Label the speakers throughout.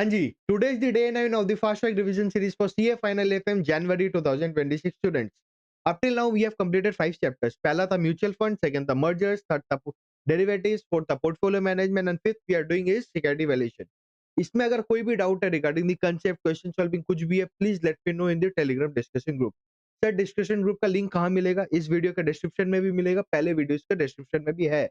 Speaker 1: Ji, today is the day 9 of the fast track revision series for CA Final FM January 2026 students. Up till now, we have completed 5 chapters. पहला था mutual fund, second था mergers, third था derivatives, fourth था portfolio management and fifth we are doing is security valuation. इसमें अगर कोई भी doubt है regarding the concept, question solving कुछ भी है, please let me know in the Telegram discussion group. Sir discussion group का लिंक कहाँ मिलेगा? इस वीडियो के डिस्क्रिप्शन में भी मिलेगा, पहले वीडियोस के डिस्क्रिप्शन में भी है,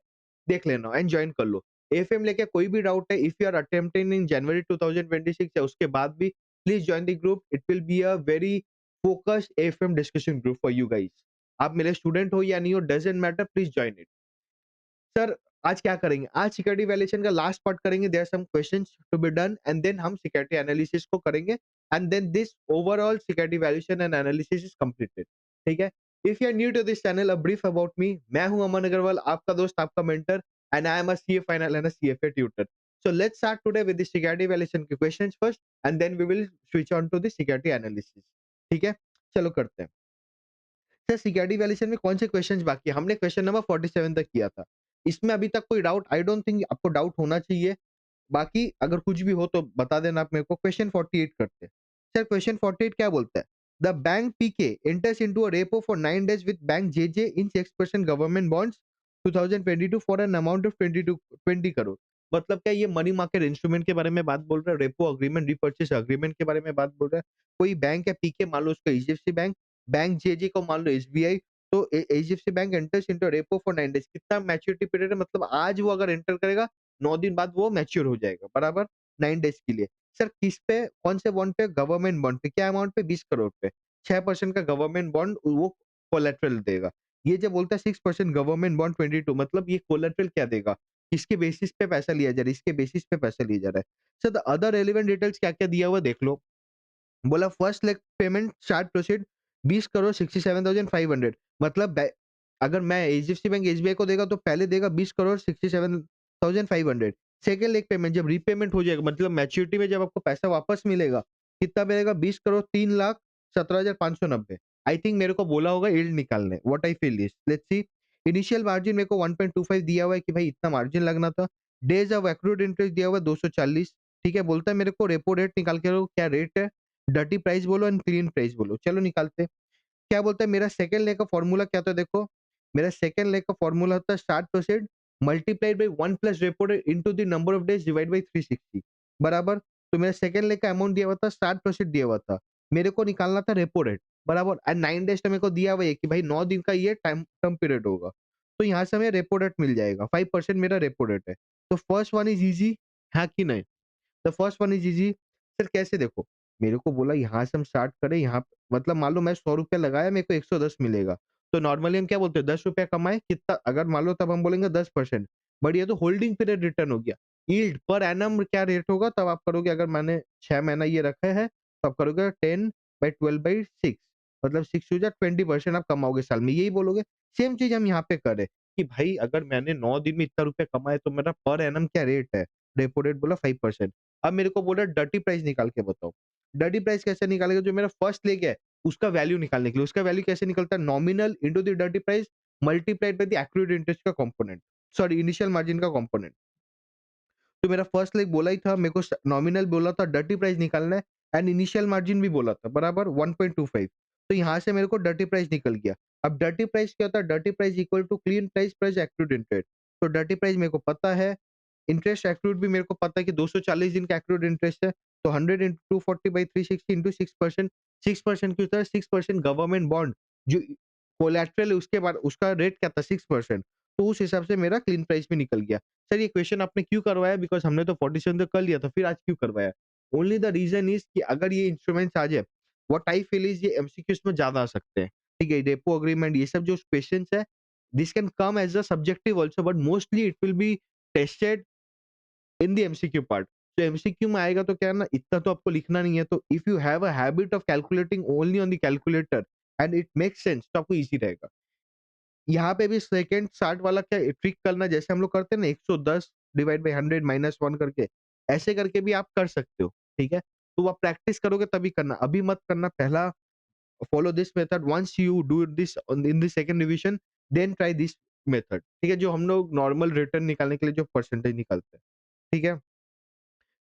Speaker 1: देख लेना एंड ज्वाइन कर लो. एफएम लेके कोई भी डाउट है, if you are attempting in January 2026 या उसके बाद भी, please join the group. It will be a very focused FM discussion group for you guys. आप मेरे स्टूडेंट हो या नहीं हो, doesn't matter, please join it. Sir आज क्या करेंगे? आज सिक्योरिटी वैल्यूएशन का लास्ट पार्ट करेंगे. There are some questions to be done and then हम सिक्योरिटी एनालिसिस को करेंगे and then this overall security valuation and analysis is completed. ठीक है. If you are new to this channel, a brief about me. मैं हूं अमन अग्रवाल, आपका दोस्त, आपका mentor, and I am a CA final and a CFA tutor. So let's start today with the security evaluation के questions first and then we will switch on to the security analysis. ठीक है, चलो करते हैं. Sir security valuation में कौन से questions बाकी है? हमने क्वेश्चन नंबर 47 तक किया था. इसमें अभी तक कोई डाउट, आई डोंट थिंक आपको डाउट होना चाहिए. बाकी अगर कुछ भी हो तो बता देना आप मेरे को. क्वेश्चन 48 करते हैं. सर क्वेश्चन 48 क्या बोलता है? The bank PK enters into a repo for 9 days with bank JJ in 6% government bonds 2022 for an amount of 20 crore. मतलब क्या ये मनी मार्केट इंस्ट्रूमेंट के बारे में बात बोल रहा है? रेपो अग्रीमेंट, रिपर्चेस अग्रीमेंट के बारे में बात बोल रहा है? कोई बैंक है पीके, मान लो उसका एचडीएफसी बैंक, बैंक जेजे को मान लो एसबीआई. तो HDFC bank enters into repo for 9 days. कितना मैच्योरिटी पीरियड है? मतलब आज वो अगर एंटर करेगा 9 दिन बाद वो मैच्योर हो जाएगा, बराबर 9 डेज के लिए. सर किस पे, कौन से बॉन्ड पे? गवर्नमेंट बॉन्ड पे. क्या अमाउंट पे? 20 करोड़ पे. 6% का गवर्नमेंट बॉन्ड वो कोलैटरल देगा. ये जो बोलता है 6% गवर्नमेंट बॉन्ड 22, मतलब ये कोलैटरल क्या देगा? किसके बेसिस पे पैसा लिया जा रहा है? इसके बेसिस पे पैसा लिया जा रहा है. Sir the other relevant details क्या-क्या दिया हुआ है देख लो. बोला first leg payment start proceed 20 crore 67,500. मतलब अगर मैं एचडीएफसी बैंक एसबीआई को देगा तो पहले देगा 20 करोड़ 67,500. सेकंड लेग पेमेंट जब रीपेमेंट हो जाएगा, मतलब मैच्योरिटी में जब आपको पैसा वापस मिलेगा, कितना मिलेगा? 20 करोड़ 3,17,590. आई थिंक मेरे को बोला होगा यील्ड निकालने. What I feel is, let's see. Initial margin मेरे को 1.25 दिया हुआ है कि भाई इतना मार्जिन लगना था. डेज ऑफ एक्रूड इंटरेस्ट दिया हुआ है 240. ठीक है. बोलता है मेरे को रेपो रेट निकाल के दो. क्या रेट है? डर्टी प्राइस बोलो एंड क्लीन प्राइस बोलो. चलो निकालते हैं. क्या बोलता है? मेरा सेकंड लेग का फॉर्मूला क्या था देखो. मेरा सेकंड लेग का फॉर्मूला होता है start proceed multiplied by 1 plus repo rate into the number of days divide by 360. बराबर. तो मेरा सेकंड लेग का अमाउंट दिया हुआ था, स्टार्ट प्रोसीड दिया हुआ था. मेरे को निकालना था रेपो रेट, बराबर. एंड 9 डेज का मेरे को दिया हुआ है कि भाई 9 दिन का ये टाइम टर्म पीरियड होगा. तो यहाँ से हमें रेपो रेट मिल जाएगा. 5% मेरा रेपो रेट है. तो फर्स्ट वन इज इजी, है कि नहीं? The first one is easy. Sir कैसे? देखो, मेरे को बोला यहाँ से हम स्टार्ट करें, यहाँ मतलब मान लो मैं 100 रुपया लगाया, मेरे को 110 मिलेगा. तो नॉर्मली हम क्या बोलते हैं? 10 रुपया कमाए कितना, अगर मान लो तब हम बोलेंगे 10%. बट ये तो होल्डिंग पीरियड रिटर्न हो गया. यील्ड पर एनम क्या रेट होगा तब आप करोगे? अगर मैंने 6 महीना ये रखा है तो आप करोगे 10/12/6, मतलब 6 हो जा 20% आप कमाओगे साल में, यही बोलोगे. सेम चीज हम यहाँ पे करें कि भाई अगर मैंने 9 दिन में इतना रुपया कमाया तो मेरा पर एनम क्या रेट है? रेपो रेट बोला 5%. अब मेरे को बोला डर्टी प्राइस निकाल के बताओ. डर्टी प्राइस कैसे निकालेगा? जो मेरा फर्स्ट लेग है उसका वैल्यू निकालने के लिए. उसका वैल्यू कैसे निकलता है? Nominal into the dirty price multiplied by the accrued interest का कंपोनेंट, सॉरी इनिशियल मार्जिन का कंपोनेंट. तो मेरा फर्स्ट लेग बोला ही था, मेरे को नॉमिनल बोला था, डर्टी प्राइस निकालना है एंड इनिशियल मार्जिन भी बोला था, बराबर 1.25. तो यहाँ से मेरे को डर्टी प्राइस निकल गया. अब डर्टी प्राइस क्या होता है? Dirty price equal to clean price plus accrued interest. तो डर्टी प्राइस मेरे को पता है, इंटरेस्ट एक्रूड भी मेरे को पता है कि 240 दिन का एक्रूड इंटरेस्ट है. तो 100 इंटू 240 बाई 360 इंटू 6%. 6% क्यों था? 6% गवर्नमेंट बॉन्ड जो कोलैटरल है उसके बाद उसका रेट क्या था? 6%. तो उस हिसाब से मेरा क्लीन प्राइस भी निकल गया. सर ये क्वेश्चन आपने क्यों करवाया? बिकॉज़ हमने तो 47 तो कर लिया था, फिर आज क्यों करवाया? ओनली द रीज़न इज़ कि अगर ये इंस्ट्रूमेंट्स आ जाए, व्हाट आई फील इज़ ये एमसीक्यूज़ में ज़्यादा आ सकते हैं. ठीक है? रेपो एग्रीमेंट ये सब जो क्वेश्चन्स है, this can come as a subjective also but mostly it will be tested in the MCQ part. तो एमसीक्यू में आएगा तो क्या है ना, इतना तो आपको लिखना नहीं है. तो if you have a habit of calculating only on the calculator and it makes sense तो आपको ईज़ी रहेगा. यहाँ पे भी सेकंड स्टार्ट वाला क्या ट्रिक करना, जैसे हम लोग करते हैं ना 110 डिवाइड बाय 100 माइनस 1 करके, ऐसे करके भी आप कर सकते हो. ठीक है? तो आप प्रैक्टिस करोगे तभी करना, अभी मत करना. पहला follow this method, once you do this in the second revision then try this method. ठीक है? जो हम लोग नॉर्मल रिटर्न निकालने के लिए जो परसेंटेज निकालते हैं. ठीक है?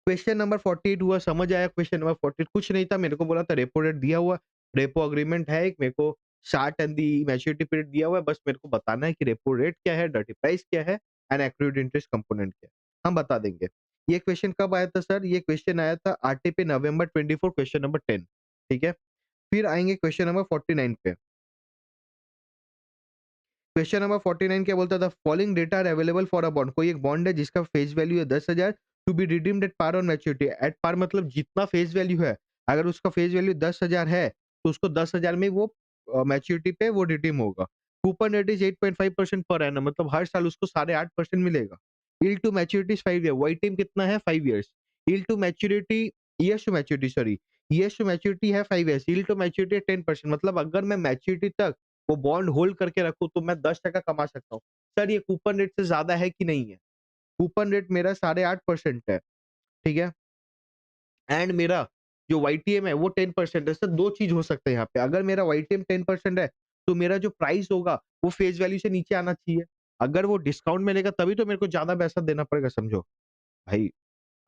Speaker 1: क्वेश्चन नंबर 48 हुआ, समझ आया क्वेश्चन नंबर 48? कुछ नहीं था, मेरे को बोला था रेपो रेट दिया हुआ, रेपो एग्रीमेंट है एक, मेरे को chart and the maturity period दिया हुआ है, बस मेरे को बताना है कि रेपो रेट क्या है, डर्टी प्राइस क्या है एंड एक्रूड इंटरेस्ट कंपोनेंट क्या है, हम बता देंगे। ये क्वेश्चन कब आया था सर? ये क्वेश्चन आया था आरटीपी नवंबर 24 क्वेश्चन नंबर 10, ठीक है? फिर आएँगे क्वेश्चन नंबर 49 पे। क्वेश्चन नंबर 49 क्या बोलता था? Following data are available for a bond. कोई एक बॉन्ड है जिसका फेस वैल्यू है 10,000 to be redeemed at par on maturity. At par मतलब जितना फेस वैल्यू है, अगर उसका फेस वैल्यू 10,000 है, तो उसको 10,000 में वो मैच्योरिटी पे वो रिडीम होगा। Coupon rate is 8.5% per annum, मतलब हर साल उसको 8.5% मिलेगा। Yield to maturity is 5 year, white time कितना है? 5 years. Yield to maturity, years to maturity sorry, years to maturity है 5 इयर्स, यील्ड टू मैच्योरिटी है 10%, मतलब अगर मैं मैच्योरिटी तक वो बॉन्ड होल्ड करके रखूँ तो मैं 10% कमा सकता हूँ। सर ये कूपन रेट से ज़्यादा है कि नहीं है? कूपन रेट मेरा 8.5% है, ठीक है? एंड मेरा जो वाईटीएम है वो 10% है। सर 2 चीज़ हो सकता है यहाँ पे। अगर मेरा वाईटीएम 10% है, तो मेरा जो प्राइस होगा वो फेस वैल्यू से नीचे आना चाहिए। अगर वो डिस्काउंट में लेगा तभी तो मेरे को ज़्यादा पैसा देना पड़ेगा, समझो। भाई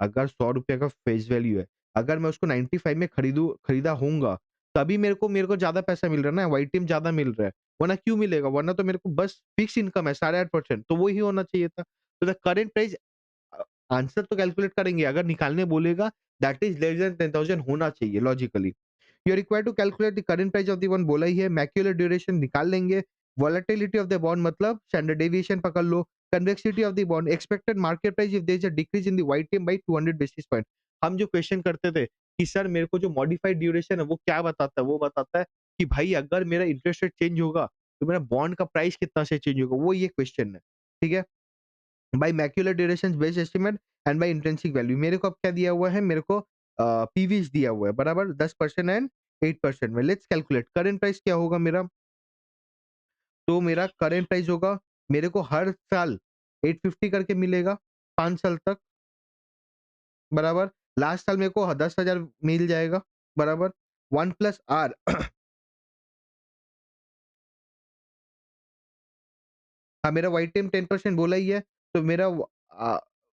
Speaker 1: अगर ₹100 का फेस वैल्यू है, अगर मैं उसको 95 में खरीदा होऊँगा, तभी मेरे को ज़्यादा पैसा मिल रहा है ना, वाईटीएम ज़्यादा मिल रहा है। वरना क्यों मिलेगा? वरना तो मेरे को बस फिक्स इनकम है 8.5%, तो वही होना चाहिए था। तो the current price a, answer तो कैलकुलेट करेंगे, अगर निकालने बोलेगा दैट इज़ लेस देन 10,000 होना चाहिए logically. You are required to calculate the current price of the bond, बोला ही है, मैक्यूलर ड्यूरेशन निकाल लेंगे, वोलेटिलिटी ऑफ द बॉन्ड मतलब स्टैंडर्ड डेविएशन पकड़ लो, convexity of the bond, expected market price if there is a decrease in the YTM by 200 basis point. हम जो क्वेश्चन करते थे कि सर मेरे को जो मॉडिफाइड ड्यूरेशन है वो क्या बताता है? वो बताता है कि भाई अगर मेरा इंटरेस्ट रेट चेंज होगा, तो मेरा बॉन्ड का प्राइस कितना से चेंज होगा? वो ये क्वेश्चन है, ठीक है? By Macaulay duration based estimate and by intrinsic value. मेरे को अब क्या दिया हुआ है? मेरे को पीवीज दिया हुआ है, बराबर 10% एंड 8% में। लेट्स कैलकुलेट करंट प्राइस क्या होगा मेरा? तो मेरा करंट प्राइस होगा, मेरे को हर साल 850 करके मिलेगा 5 साल तक, बराबर। लास्ट साल मेरे को 10,000 मिल जाएगा, बराबर। 1 प्लस आर हाँ, मेरा वाईटीएम 10% बोला ही है, तो मेरा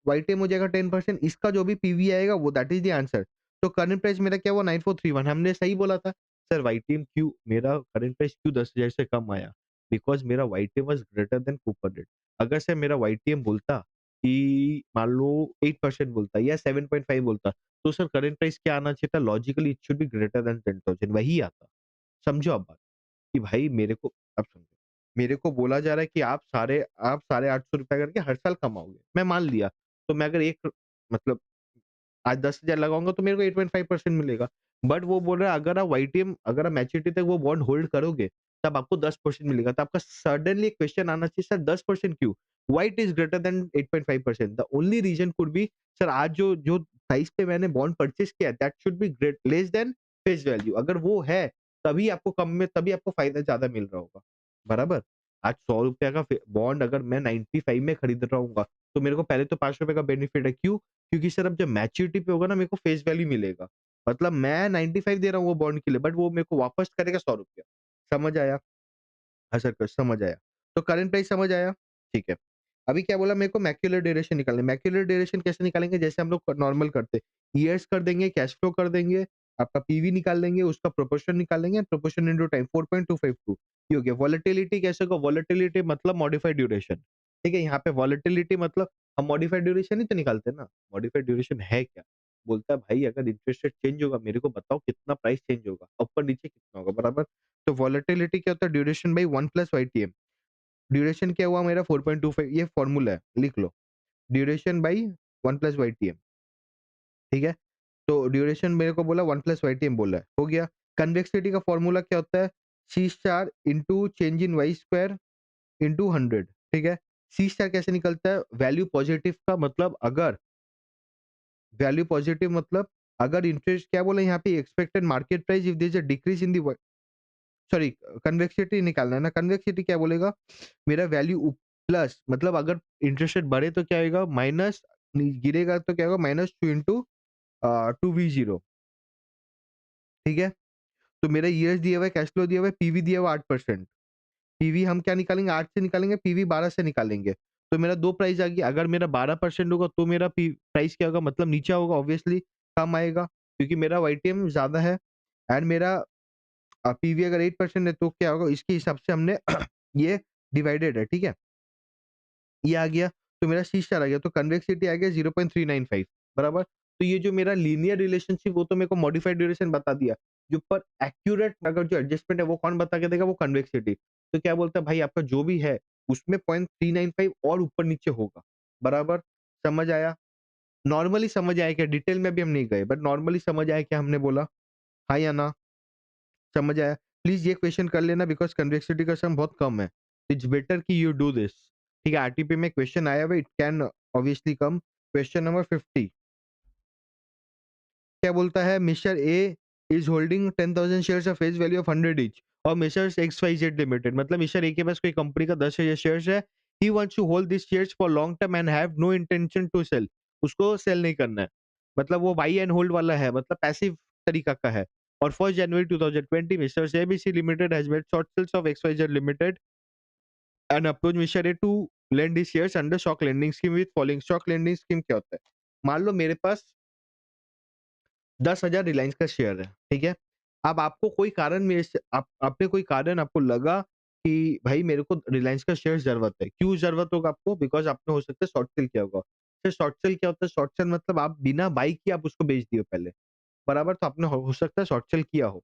Speaker 1: वाईटीएम हो जाएगा 10%, इसका जो भी पीवी आएगा वो दैट इज़ द आंसर। तो करंट प्राइस मेरा क्या हुआ? 9431, हमने सही बोला था। सर वाईटीएम क्यों मेरा करंट प्राइस क्यों 10,000 से कम आया? बिकॉज़ मेरा YTM was greater than coupon rate. अगर से मेरा वाईटीएम बोलता कि मान लो 8% बोलता या 7.5 बोलता, तो सर करंट प्राइस क्या आना चाहिए था? Logically it should be greater than 10,000, वही आता। समझो आप बात। कि भाई मेरे को अब समझो, मेरे को बोला जा रहा है कि आप साढ़े ₹800 करके हर साल कमाओगे। मैं मान लिया, तो मैं अगर एक मतलब आज 10,000 लगाऊँगा तो मेरे को 8.5% मिलेगा। बट वो बोल रहा है अगर आप मैच्योरिटी तक वो बॉन्ड होल्ड करोगे, तब आपको 10% मिलेगा। तो आपका सडनली क्वेश्चन आना चाहिए, सर 10% क्यों? Why it is greater than 8.5%? The only reason could be, sir आज जो जो प्राइस पे मैंने बॉन्ड परचेज़ किया है that should be great less than face value. अगर वो है, तभी आपको फ़ायदा ज़्यादा मिल रहा होगा, बराबर? आज ₹100 का बॉन्ड अगर मैं 95 में खरीद रहा हूँगा, तो मेरे को पहले तो ₹5 का बेनिफिट है। क्यों? क्योंकि सर अब जब मैच्योरिटी पे होगा ना, मेरे को फेस वैल्यू मिलेगा। मतलब मैं 95 दे रहा हूँ वो बॉन्ड के लिए, बट वो मेरे को वापस करेगा ₹100। समझ आया? हाँ सर, समझ आया। तो करंट प्राइस समझ आया? ठीक है। अभी क्या बोला मेरे को? मैक्यूलर ड्यूरेशन निकालना है। मैक्यूलर ड्यूरेशन कैसे निकालेंगे? जैसे हम लोग नॉर्मल करते हैं। ईयर्स कर देंगे, कैश फ्लो कर देंगे, आपका पीवी निकाल लेंगे, उसका प्रोपोर्शन निकालेंगे, प्रोपोर्शन इंटू टाइम 4.252, ये हो गया। वोलेटिलिटी कैसे होगा? वोलेटिलिटी मतलब मॉडिफाइड ड्यूरेशन, ठीक है? यहाँ पे वोलेटिलिटी मतलब हम मॉडिफाइड ड्यूरेशन ही तो निकालते हैं ना। मॉडिफाइड ड्यूरेशन है क्या? बोलता है भाई अगर इंटरेस्ट रेट चेंज होगा, मेरे को बताओ कितना प्राइस चेंज होगा, ऊपर-नीचे कितना होगा, बराबर? तो वोलेटिलिटी क्या होता है? Duration by 1 plus YTM. Duration क्या हुआ मेरा? 4.25, ये फॉर्मूला है, लिख लो। ड्यूरेशन बाई 1 प्लस वाईटीएम, ठीक है? तो ड्यूरेशन मेरे को बोला 1 प्लस वाईटीएम बोला है, हो गया। कन्वेक्सिटी का फॉर्मूला क्या होता है? C star into change in Y square into 100, ठीक है? सी स्टार कैसे निकलता है? वैल्यू पॉजिटिव मतलब अगर इंटरेस्ट क्या बोला यहाँ पे? Expected market price if there is a decrease in the sorry, convexity निकालना है ना। कन्वेक्सिटी क्या बोलेगा? मेरा वैल्यू प्लस मतलब अगर इंटरेस्ट रेट बढ़े तो क्या आएगा? माइनस, गिरेगा तो क्या होगा? -2 इंटू 2v0, ठीक है? तो मेरा ईयर्स दिया हुआ है, कैश फ्लो दिया हुआ है, पीवी दिया हुआ है 8%। पीवी हम क्या निकालेंगे? 8 से निकालेंगे, पीवी 12 से निकालेंगे। तो मेरा 2 प्राइस आ गया। अगर मेरा 12% होगा तो मेरा प्राइस क्या होगा, मतलब नीचे होगा, ऑब्वियसली कम आएगा, क्योंकि मेरा वाईटीएम ज़्यादा है एंड मेरा पीवी अगर 8% है तो क्या होगा, इसके हिसाब से हमने ये डिवाइडेड है, ठीक है? ये आ गया, तो मेरा सी स्टार आ गया, तो कन्वेक्सिटी आ गया 0.395, बराबर। तो ये जो मेरा लीनियर रिलेशनशिप वो तो मेरे को मॉडिफाइड ड्यूरेशन बता दिया, जो पर एक्यूरेट अगर जो एडजस्टमेंट है वो कौन बता के देगा, वो कन्वेक्सिटी। तो क्या बोलता है भाई, आपका जो भी है उसमें 0.395 और ऊपर नीचे होगा, बराबर। समझ आया? नॉर्मली समझ आया क्या? डिटेल में भी हम नहीं गए, बट नॉर्मली समझ आया क्या हमने बोला, हाँ या ना? समझ आया? प्लीज ये क्वेश्चन कर लेना, बिकॉज कन्वेक्सिटी का सम बहुत कम है। इट्स बेटर कि यू डू दिस, ठीक है? आरटीपी में क्वेश्चन आया हुआ, it can obviously come. Question number 50 क्या बोलता है, mister A is holding 10,000 shares of face value of 100 each और mister X Y Z limited, मतलब मिस्टर ए के पास कोई कंपनी का 10,000 शेयर्स है। He wants to hold this shares for long term and have no intention to cell. उसको cell नहीं करना है, मतलब वो बाई एंड होल्ड वाला है, मतलब पैसिव तरीका का है। और 1 January 2020 mister ABC limited has made short sales of X Y Z limited and approach mister A to lend his shares under stock lending scheme with following. Stock lending scheme क्या होता है? मान लो मेरे पास 10,000 रिलायंस का शेयर है, ठीक है? अब आपको कोई कारण मेरे से आपने कोई कारण आपको लगा कि भाई मेरे को रिलायंस का शेयर ज़रूरत है। क्यों ज़रूरत होगा आपको? बिकॉज़ आपने हो सकता है शॉर्ट सेल किया होगा। फिर शॉर्ट सेल क्या होता है? शॉर्ट सेल मतलब आप बिना बाय किए आप उसको बेच दिए पहले, बराबर? तो आपने हो सकता है शॉर्ट सेल किया हो।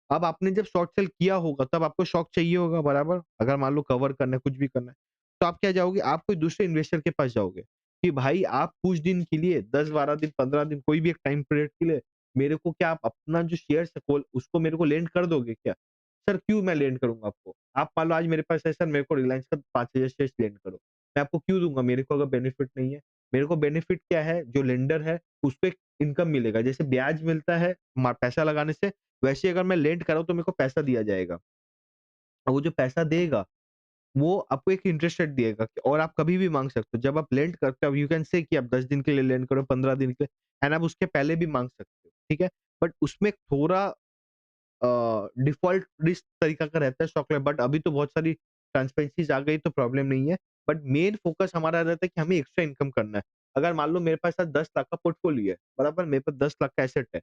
Speaker 1: अब आपने जब शॉर्ट सेल किया होगा तब आपको शॉक चाहिए होगा, बराबर? अगर मान लो कवर करना है, कुछ भी करना है, तो आप क्या जाओगे? आप कोई दूसरे इन्वेस्टर के पास जाओगे कि भाई आप कुछ दिन के लिए 10-12 दिन, 15 दिन, कोई भी एक टाइम पीरियड के लिए मेरे को क्या आप अपना जो शेयर्स है कोल उसको मेरे को लेंड कर दोगे क्या? सर क्यों मैं लेंड करूँगा आपको? आप मान लो आज मेरे पास है सर, मेरे को रिलायंस का 5,000 शेयर्स लेंड करो। मैं आपको क्यों दूँगा? मेरे को अगर बेनिफिट नहीं है। मेरे को बेनिफिट क्या है? जो लेंडर है उसको एक इनकम मिलेगा। जैसे ब्याज मिलता है पैसा लगाने से, वैसे ही अगर मैं लेंड कर रहा हूँ तो मेरे को पैसा दिया जाएगा। और वो जो पैसा देगा, वो आपको एक इंटरेस्ट रेट देगा और आप कभी भी माँग सकते हो। जब आप लेंड करते हो, यू कैन से कि आप 10 दिन के लिए लेंड करो, 15 दिन के लिए एंड आप उसके पहले भी माँग सकते हो, ठीक है? बट उसमें थोड़ा डिफ़ॉल्ट रिस्क तरीका का रहता है स्टॉक में, बट अभी तो बहुत सारी ट्रांसपेरेंसीज़ आ गई तो प्रॉब्लम नहीं है। बट मेन फ़ोकस हमारा रहता है कि हमें एक्स्ट्रा इनकम करना है। अगर मान लो मेरे पास आज 10 लाख का पोर्टफोलियो है, बराबर? मेरे पास 10 लाख का एसेट है।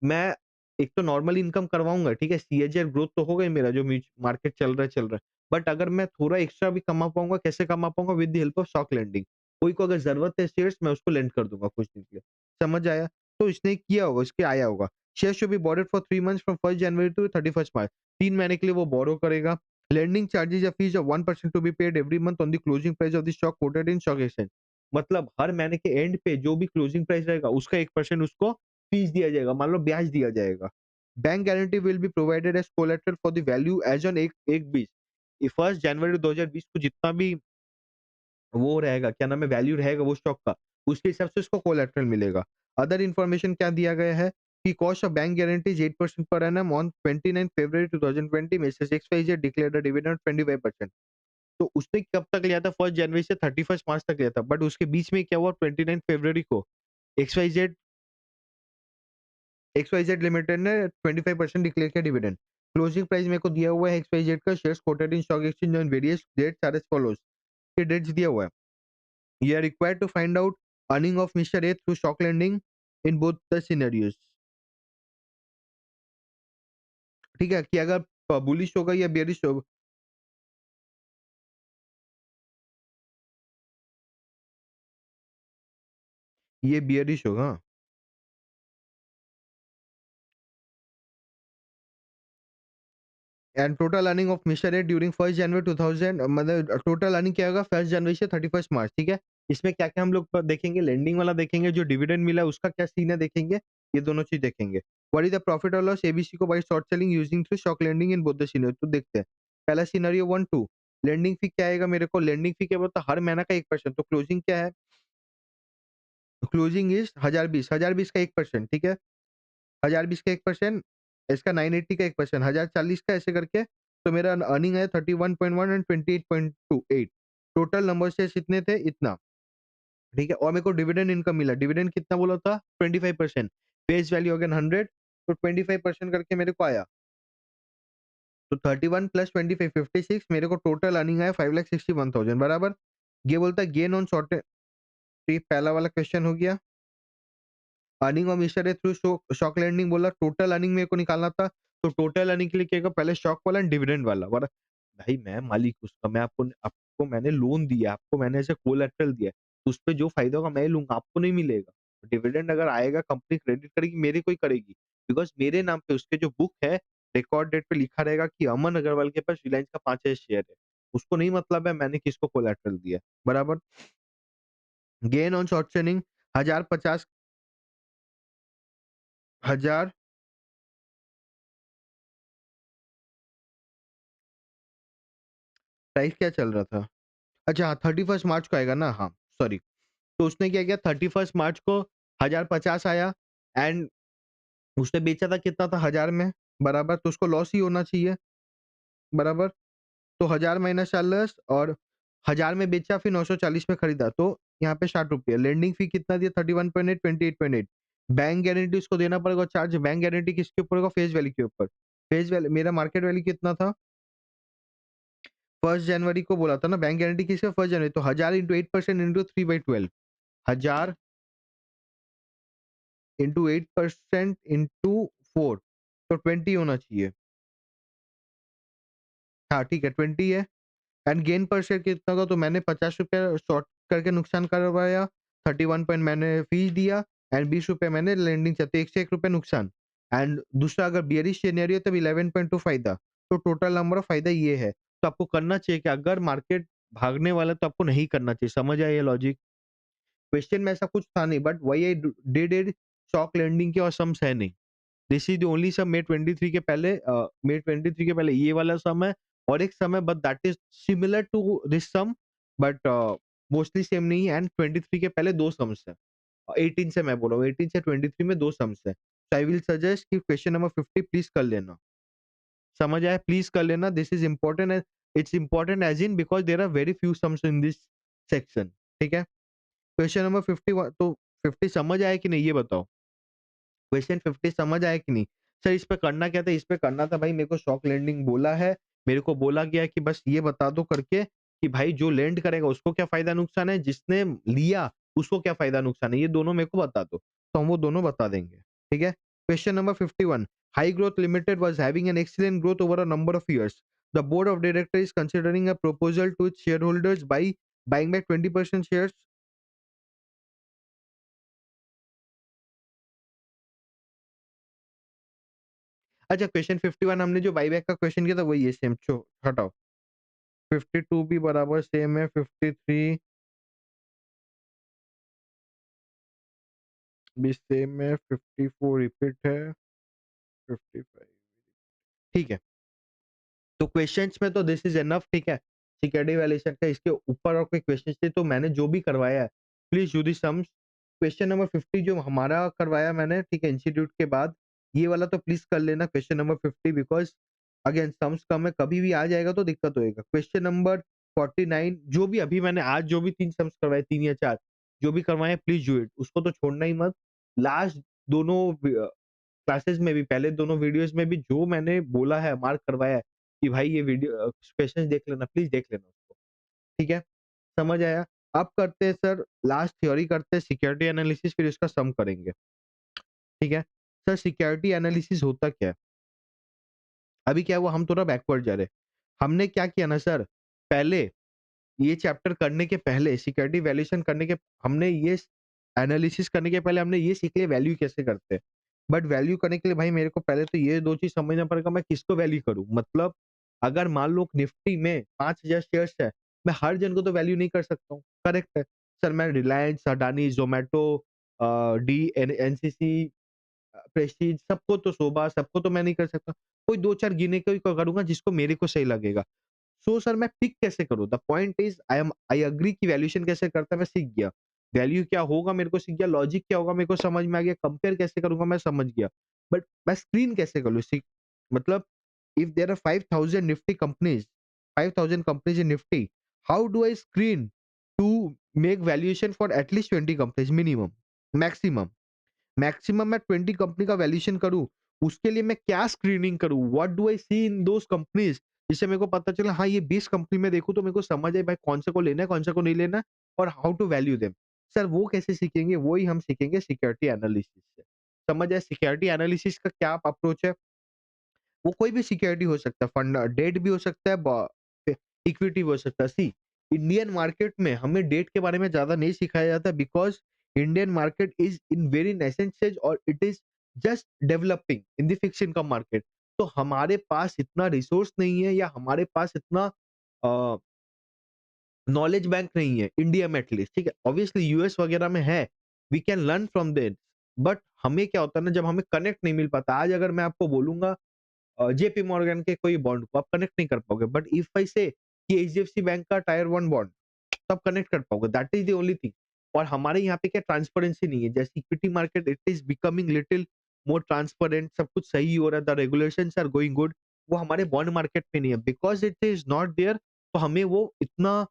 Speaker 1: मैं एक तो नॉर्मल इनकम करवाऊँगा, ठीक है? सीएजीआर ग्रोथ तो होगा ही मेरा, जो मार्केट चल रहा है, चल रहा है। बट अगर मैं थोड़ा एक्स्ट्रा भी कमा पाऊँगा, कैसे कमा पाऊँगा? With the help of stock lending. कोई को अगर ज़रूरत है शेयर्स, मैं उसको लेंड कर दूँगा कुछ दिन के लिए। समझ आया? तो इसने किया होगा, इसके आया होगा। Shares should be borrowed for 3 months from 1 January to 31 March. 3 महीने के लिए वो बोरो करेगा। लेंडिंग चार्जेस या fees of 1% to be paid every month on the closing price of the stock quoted in stock exchange. मतलब हर महीने के एंड पे जो भी क्लोजिंग प्राइस रहेगा, उसका 1% उसको फीस दिया जाएगा, मान लो ब्याज दिया जाएगा। Bank guarantee will be provided as collateral for the value as on 1/20। ये 1 जनवरी 2020 को जितना भी वो रहेगा, क्या नाम है, वैल्यू रहेगा वो स्टॉक का, उसके हिसाब से उसको कोलैटरल मिलेगा। अदर इन्फॉर्मेशन क्या दिया गया है कि cost of bank guarantee is 8% per annum on 29 February 2020 Mrs XYZ declared a dividend 25%। तो उसने कब तक लिया था? 1 जनवरी से 31 मार्च तक लिया था, बट उसके बीच में क्या हुआ? 29 फरवरी को एक्सवाईजेड एक्सवाईजेड लिमिटेड ने 25% डिक्लेयर किया डिविडेंड। क्लोजिंग प्राइस मेरे को दिया हुआ है एक्सवाईजेड का, shares quoted in stock exchange on various dates are as follows. ये डेट्स दिया हुआ है। You are required to find out earning of Mr. A through stock lending in both the scenarios. ठीक है? कि अगर बुलिश होगा या बेयरिश होगा। ये बेयरिश होगा। And total earning of mister A during 1 जनवरी 2000, मतलब टोटल अर्निंग क्या होगा 1 जनवरी से 31 मार्च, ठीक है? इसमें क्या-क्या हम लोग देखेंगे, लेंडिंग वाला देखेंगे, जो डिविडेंड मिला उसका क्या सीन है देखेंगे, ये दोनों चीज़ देखेंगे। व्हाट इज़ द प्रॉफिट और लॉस एबीसी को by short selling using through stock lending in both the scenario, तो देखते हैं। पहला सिनेरियो 1, 2 लेंडिंग फी क्या आएगा मेरे को, लेंडिंग फी क्या बोलता है हर महीने का 1%, तो क्लोजिंग क्या है? क्लोजिंग इज़ 1020, 1020 का 1%, ठीक है? 1020 का 1%, इसका 980 का 1%, 1040 का, ऐसे करके तो मेरा अर्निंग है 31.1 एंड 28.28। टोटल नंबर शेयर्स कितने थे? इतना, ठीक है? और मेरे को डिविडेंड इनकम मिला। डिविडेंड कितना बोला था? 25%। फेस वैल्यू अगेन 100, तो 25% करके मेरे को आया। तो 31 प्लस 25 56, मेरे को टोटल अर्निंग आया 5,61,000, बराबर? ये बोलता है गेन ऑन शॉर्ट, ये पहला वाला क्वेश्चन हो गया। Earning of mister A through stock lending बोला, टोटल अर्निंग मेरे को निकालना था, तो टोटल अर्निंग के लिए क्या होगा, पहले शॉक वाला एंड डिविडेंड वाला। वरना भाई मैं मालिक उसका, मैं आपको आपको मैंने लोन दिया, आपको मैंने ऐसे कोलैटरल दिया है, तो उसपे जो फायदा होगा मैं ही लूँगा, आपको नहीं मिलेगा। डिविडेंड अगर आएगा कंपनी क्रेडिट करेगी, मेरे को ही करेगी, बिकॉज़ मेरे नाम पे उसके जो बुक है, रिकॉर्ड डेट पे लिखा रहेगा कि अमन अग्रवाल के पास रिलायंस का 5,000 शेयर है। उसको नहीं मतलब है मैंने किसको कोलैटरल दिया है, बराबर? Gain on short selling 1050 1000 price क्या चल रहा था? अच्छा हाँ, 31 मार्च को आएगा ना? हाँ, सॉरी। तो उसने क्या किया, 31 मार्च को 1050 आया एंड उसने बेचा था कितना था? 1000 में, बराबर? तो उसको लॉस ही होना चाहिए, बराबर? तो 1000 माइनस 40 और 1000 में बेचा, फिर 940 में खरीदा, तो यहाँ पे ₹60। लेंडिंग फी कितना दिया? 31.8, 28.8। बैंक गारंटी उसको देना पड़ेगा चार्ज। बैंक गारंटी किसके ऊपर होगा? फेस वैल्यू के ऊपर। फेस वैल्यू मेरा मार्केट वैल्यू कितना था? 1 जनवरी को बोला था ना, बैंक गारंटी किसका? 1 जनवरी। तो 1000 इंटू 8% इंटू 3/12, 1000 इंटू 8% इंटू 4, तो 20 होना चाहिए। हाँ, ठीक है, 20 है। एंड गेन पर शेयर कितना होगा? तो मैंने ₹50 शॉर्ट करके नुकसान करवाया, 31 पॉइंट मैंने फीस दिया एंड ₹20 मैंने लेंडिंग किया, तो ₹101 नुकसान। एंड दूसरा अगर बियरिश सिनेरियो तब 11.2 फायदा, तो टोटल नंबर ऑफ फायदा ये है। तो आपको करना चाहिए कि अगर मार्केट भागने वाला है तो आपको नहीं करना चाहिए। समझ आया ये लॉजिक? क्वेश्चन में ऐसा कुछ था नहीं, but why I did it, stock lending के और सम्स है नहीं। This is the only sum May 23 के पहले, मई 23 के पहले ये वाला सम है और एक सम है, but that is similar to this sum, but mostly same नहीं है। एंड 23 के पहले दो सम्स है, 18 से मैं बोल रहा हूँ, 18 से 23 में दो सम्स है। सो आई विल सजेस्ट कि क्वेश्चन नंबर 50 प्लीज कर लेना। समझ आया? प्लीज कर लेना, this is important, it's important as in because there are very few sums in this section. ठीक है, क्वेश्चन नंबर 51, तो 50 समझ आया कि नहीं ये बताओ? क्वेश्चन 50 समझ आया कि नहीं? सर इस पे करना क्या था? इस पे करना था भाई, मेरे को शॉक लैंडिंग बोला है, मेरे को बोला गया है कि बस ये बता दो करके कि भाई जो लैंड करेगा उसको क्या फायदा नुकसान है, जिसने लिया उसको क्या फायदा नुकसान है, ये दोनों मेरे को बता दो, तो हम वो दोनों बता देंगे। ठीक है, question number 51, high growth limited was having an excellent growth over a number of years, the board of director is considering a proposal to its share holders by buying back 20% shares. अच्छा, question 51 हमने जो buyback का question किया था वही है same, हटाओ। 52 भी बराबर सेम है, 53 भी सेम है, 54 रिपीट है, 55 ठीक है। तो क्वेश्चंस में तो दिस इज एनफ, ठीक है। सिक्योरिटी वैल्यूएशन का इसके ऊपर और कोई क्वेश्चन थे तो मैंने जो भी करवाया है, please do the sums. Question number 50 जो हमारा करवाया मैंने, ठीक है, इंस्टीट्यूट के बाद, ये वाला तो प्लीज कर लेना question number 50, because again sums कम है, कभी भी आ जाएगा तो दिक्कत होएगा। क्वेश्चन नंबर 49 जो भी अभी मैंने आज जो भी 3 सम्स करवाए, 3 या 4 जो भी करवाए प्लीज डू इट, उसको तो छोड़ना ही मत। लास्ट दोनों क्लासेस में भी, पहले दोनों वीडियोस में भी जो मैंने बोला है, मार्क करवाया है कि भाई ये वीडियो क्वेश्चंस देख लेना, प्लीज देख लेना उसको। ठीक है, समझ आया? अब करते हैं सर लास्ट थ्योरी करते हैं, सिक्योरिटी एनालिसिस, फिर इसका सम करेंगे। ठीक है, सर सिक्योरिटी एनालिसिस होता क्या है? अभी क्या हुआ, हम थोड़ा बैकवर्ड जा रहे हैं। हमने क्या किया ना सर, पहले ये चैप्टर करने के पहले, सिक्योरिटी वैल्यूएशन करने के, हमने ये एनालिसिस करने के पहले हमने ये सीख लिया वैल्यू कैसे करते हैं। बट वैल्यू करने के लिए भाई मेरे को पहले तो ये 2 चीज़ समझना पड़ेगा, मैं किसको वैल्यू करूँ? मतलब अगर मान लो निफ्टी में 5000 शेयर्स है, मैं हर जन को तो वैल्यू नहीं कर सकता हूँ, करेक्ट है। सर मैं Reliance, Adani, Zomato, D N NCC, Prestige सबको तो, शोभा सबको तो मैं नहीं कर सकता। कोई 2-4 गिने को ही करूँगा जिसको मेरे को सही लगेगा। सो सर मैं पिक कैसे करूँ? The point is I agree कि वैल्यूएशन कैसे करता है मैं सीख गया। वैल्यू क्या होगा मेरे को सीख गया, लॉजिक क्या होगा मेरे को समझ में आ गया, कंपेयर कैसे करूँगा मैं समझ गया। बट मैं स्क्रीन कैसे करूँ? मतलब if there are 5000 Nifty companies, 5000 companies in Nifty, how do I screen to make valuation for at least 20 companies minimum, maximum? Maximum मैं 20 कंपनी का वैल्यूएशन करूँ, उसके लिए मैं क्या स्क्रीनिंग करूँ? What do I see in those companies जिससे मेरे को पता चला हाँ, ये 20 कंपनी में देखूँ तो मेरे को समझ आए भाई कौन से को लेना है, कौन से को नहीं लेना है और how to value them. Sir वो कैसे सीखेंगे? वो ही हम सीखेंगे सिक्योरिटी एनालिसिस से। समझ आए सिक्योरिटी एनालिसिस का क्या अप्रोच है? वो कोई भी सिक्योरिटी हो सकता है, फंड डेट भी हो सकता है, इक्विटी भी हो सकता है। सी इंडियन मार्केट में हमें डेट के बारे में ज्यादा नहीं सिखाया जाता because Indian market is in very nascent stage और it is just developing in the fix income market. तो हमारे पास इतना रिसोर्स नहीं है या हमारे पास इतना नॉलेज बैंक नहीं है इंडिया में एटलीस्ट, ठीक है। ऑब्वियसली यूएस वगैरह में है, we can learn from that, but हमें क्या होता है ना, जब हमें कनेक्ट नहीं मिल पाता। आज अगर मैं आपको बोलूंगा जेपी मॉर्गन के कोई बॉन्ड को आप कनेक्ट नहीं कर पाओगे, बट इफ आई से कि एचडीएफसी बैंक का टायर 1 बॉन्ड तब कनेक्ट कर पाओगे, that is the only thing. और हमारे यहाँ पे क्या ट्रांसपेरेंसी नहीं है, जैसे equity market it is becoming little more transparent, सब कुछ सही हो रहा है, the regulations are going good. वो हमारे बॉन्ड मार्केट में नहीं है because it is not there. तो हमें वो इतना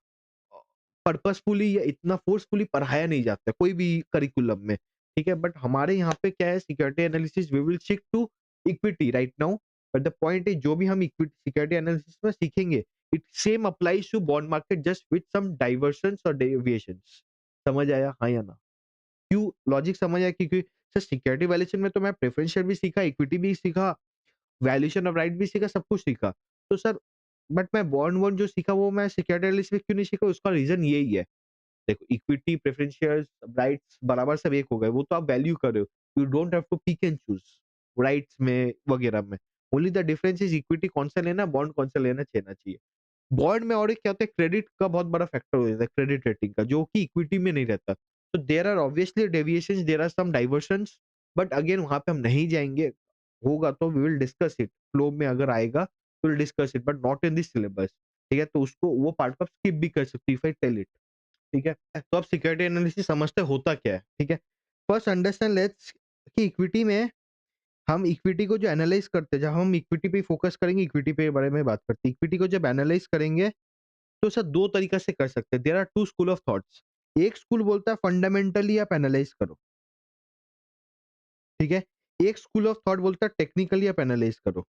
Speaker 1: पर्पसफुली या इतना फोर्सफुली पढ़ाया नहीं जाता है कोई भी करिकुलम में, ठीक है। बट हमारे यहाँ पे क्या है, security analysis we will shift to equity right now, but the point is जो भी हम इक्विटी सिक्योरिटी एनालिसिस में सीखेंगे it same applies to bond market just with some diversions और डेविएशंस। समझ आया हाँ या ना? क्यों लॉजिक समझ आया? क्योंकि सर सिक्योरिटी वैल्यूएशन में तो मैं प्रेफरेंस शेयर भी सीखा, इक्विटी भी सीखा, वैल्यूएशन ऑफ राइट भी सीखा, सब कुछ सीखा। तो सर बट मैं बॉन्ड वॉन्ड जो सीखा वो मैं सिक्योरिटी एनालिसिस में क्यों नहीं सीखा? उसका रीजन यही है। देखो इक्विटी, प्रेफरेंस शेयर्स, राइट्स बराबर सब एक हो गए, वो तो आप वैल्यू कर रहे हो। You don't have to pick and choose rights में वगैरह में। Only the difference is equity कौन सा लेना, बॉन्ड कौन सा लेना चाहिए ना चाहिए। बॉन्ड में और एक क्या होता है, क्रेडिट का बहुत बड़ा फैक्टर हो जाता है, क्रेडिट रेटिंग का, जो कि इक्विटी में नहीं रहता। तो there are obviously deviations, there are some diversions, but again वहां पे हम नहीं जाएंगे। होगा तो we will discuss it, flow में अगर आएगा तो will discuss it, but not in this syllabus, ठीक है। तो उसको वो पार्ट को स्किप भी कर सकती है इफ आई टेल इट, ठीक है। तो आप सिक्योरिटी एनालिसिस समझते होता क्या है, ठीक है। फर्स्ट अंडरस्टैंड लेट्स कि इक्विटी में हम इक्विटी को जो एनालाइज करते हैं, जब हम इक्विटी पे फोकस करेंगे, इक्विटी पे बारे में बात करते हैं, इक्विटी को जब एनालाइज करेंगे तो सर दो तरीका से कर सकते हैं। There are two school of thoughts. एक स्कूल बोलता है फंडामेंटली आप एनालाइज करो, ठीक है। एक स्कूल ऑफ थॉट बोलता है टेक्निकली आप एनालाइज करो।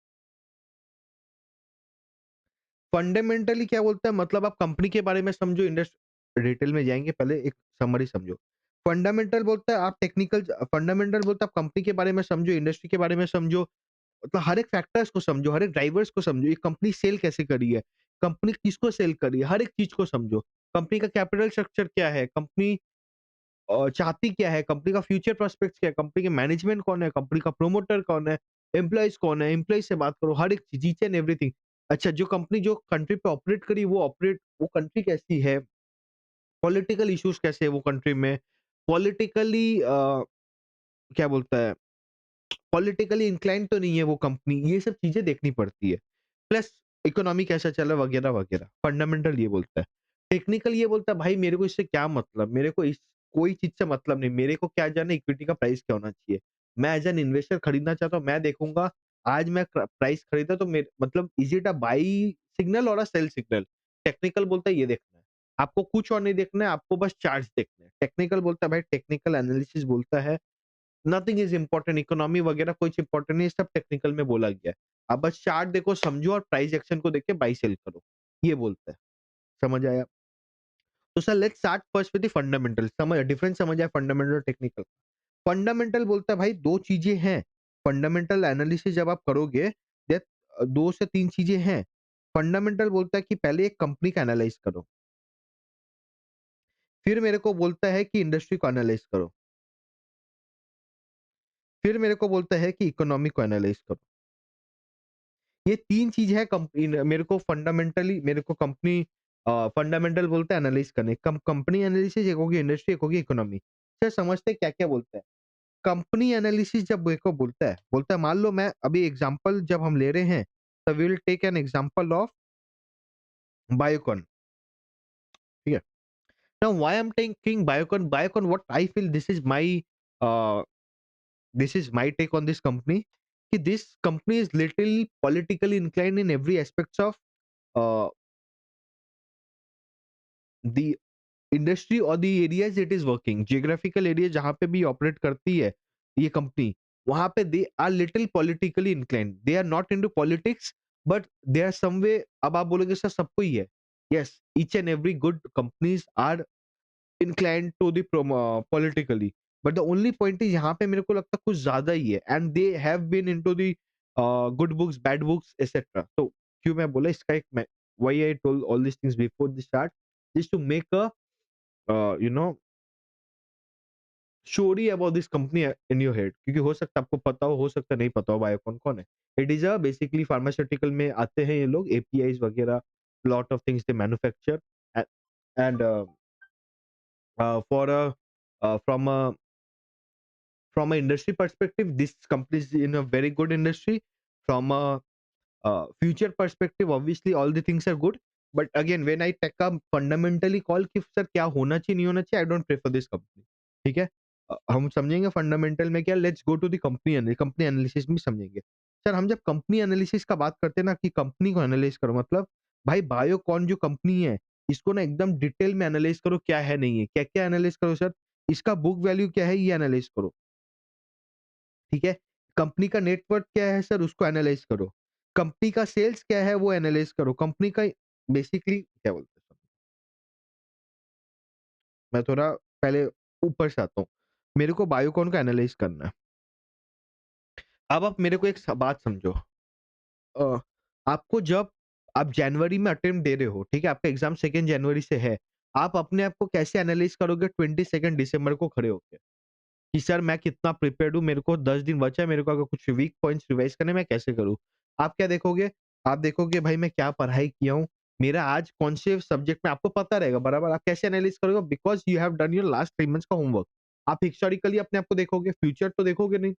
Speaker 1: फंडामेंटली क्या बोलता है, मतलब आप कंपनी के बारे में समझो, इंडस्ट्री डिटेल में जाएंगे, पहले एक समरी समझो। फंडामेंटल बोलता है आप टेक्निकल, फंडामेंटल बोलता है आप कंपनी के बारे में समझो, इंडस्ट्री के बारे में समझो, मतलब हर एक फैक्टर्स को समझो, हर एक ड्राइवर्स को समझो, ये कंपनी सेल कैसे करी है, कंपनी किसको सेल करी है, हर एक चीज को समझो। कंपनी का कैपिटल स्ट्रक्चर क्या है, कंपनी चाहती क्या है, कंपनी का फ्यूचर प्रोस्पेक्ट्स क्या है, कंपनी के मैनेजमेंट कौन है, कंपनी का प्रोमोटर कौन है, एम्प्लॉइज कौन है, एम्प्लॉइज से बात करो, हर एक चीज, ईच एंड एवरीथिंग। अच्छा जो कंपनी जो कंट्री पे ऑपरेट करी, वो कंट्री कैसी है, पॉलिटिकल इश्यूज कैसे है वो कंट्री में, पॉलिटिकली क्या बोलता है, पॉलिटिकली इंक्लाइन तो नहीं है वो कंपनी, ये सब चीजें देखनी पड़ती है। प्लस इकोनॉमी कैसा चल रहा है वगैरह वगैरह। फंडामेंटल ये बोलता है। टेक्निकल ये बोलता है भाई मेरे को इससे क्या मतलब, मेरे को इस कोई चीज से मतलब नहीं, मेरे को क्या जाना इक्विटी का प्राइस क्या होना चाहिए। मैं एज एन इन्वेस्टर खरीदना चाहता हूँ, मैं देखूंगा आज मैं प्राइस खरीदा तो मेरे मतलब is it a by signal और अ सेल सिग्नल। टेक्निकल बोलता है ये देखना है, आपको कुछ और नहीं देखना है, आपको बस चार्ट देखना है। टेक्निकल बोलता है भाई, टेक्निकल एनालिसिस बोलता है नथिंग इज इम्पोर्टेंट, इकोनॉमी वगैरह कुछ इंपॉर्टेंट नहीं, सब टेक्निकल में बोला गया है। आप बस चार्ट देखो, समझो और प्राइस एक्शन को देख के बाई सेल करो, ये बोलता है। समझ आया? तो sir let's start first with the fundamental. समझ डिफरेंस समझ आया फंडामेंटल और टेक्निकल? फंडामेंटल बोलता है भाई दो चीजें हैं। फंडामेंटल एनालिसिस जब आप करोगे देख, दो से तीन चीजें हैं। फंडामेंटल बोलता है कि पहले एक कंपनी का एनालाइज करो, फिर मेरे को बोलता है कि इंडस्ट्री को एनालाइज करो, फिर मेरे को बोलता है कि इकोनॉमी को एनालाइज करो। ये तीन चीज है कंपनी, मेरे को फंडामेंटली मेरे को कंपनी फंडामेंटल बोलते हैं एनालाइज करने, कंपनी एनालिसिस एक होगी, इंडस्ट्री एक होगी, इकोनॉमी। सर समझते क्या क्या बोलता है? कंपनी एनालिसिस जब मेरे को बोलता है मान लो मैं अभी एग्जांपल जब हम ले रहे हैं, तो we will take an example of Biocon, ठीक है। Now why I am taking Biocon, Biocon what I feel, this is my take on this company, कि this company is little politically inclined in every aspects of the industry और the areas it is working, geographical area जहां पे भी operate करती है ये company, वहां पे they are little politically inclined, they are not into politics, but there are some way, अब आप बोलोगे सर सबको ही है। Yes, each and every good companies are inclined to the politically, but the only point is यहाँ पे मेरे को लगता है कुछ ज्यादा ही है, and they have been into the good books, bad books, etc. तो क्यों मैं बोला इसका एक मैं, why I told all these things before the start is to make a you know story about this company in your head, क्योंकि हो सकता है आपको पता हो सकता है नहीं पता हो बायोकॉन कौन है। It is a basically pharmaceutical में आते हैं ये लोग, एपीआईज वगैरह, lot of things they manufacture and for from from an industry perspective, this company is in a very good industry. From a future perspective, obviously all the things are good. But again, when I take a fundamentally call कि sir क्या होना चाहिए नहीं होना चाहिए, I don't prefer this company. ठीक है, हम समझेंगे फंडामेंटल में क्या, let's go to the company, company analysis में समझेंगे। सर हम जब कंपनी एनालिसिस का बात करते हैं ना कि कंपनी को एनालाइज करो, मतलब भाई बायोकॉन जो कंपनी है इसको ना एकदम डिटेल में एनालाइज करो, क्या है नहीं है, क्या क्या एनालाइज करो सर, इसका बुक वैल्यू क्या है ये एनालाइज करो। ठीक है? कंपनी का नेटवर्थ क्या है सर उसको एनालाइज़ करो। कंपनी का सेल्स क्या है वो एनालाइज़ करो। कंपनी का बेसिकली क्या बोलते हैं, मैं थोड़ा पहले ऊपर से आता हूँ। मेरे को बायोकॉन का एनालाइज़ करना है। अब आप मेरे को एक बात समझो, अ, आपको जब आप जनवरी में अटेम्प्ट दे रहे हो, ठीक है? आपका एग्ज़ाम 2 जनवरी से है। आप अपने आप को कैसे एनालाइज़ करोगे 22 दिसंबर को खड़े होके? कि सर मैं कितना प्रिपेयर्ड हूँ, मेरे को 10 दिन बचा है, मेरे को अगर कुछ वीक पॉइंट्स रिवाइज़ करने हैं, मैं कैसे करूँ? आप क्या देखोगे? आप देखोगे भाई मैं क्या पढ़ाई किया हूँ, मेरा आज कौन से सब्जेक्ट में आपको पता रहेगा बराबर, आप कैसे एनालाइज़ करोगे? Because you have done your last 3 months का होमवर्क। आप हिस्टोरिकली अपने आप को देखोगे, फ्यूचर तो देखोगे नहीं।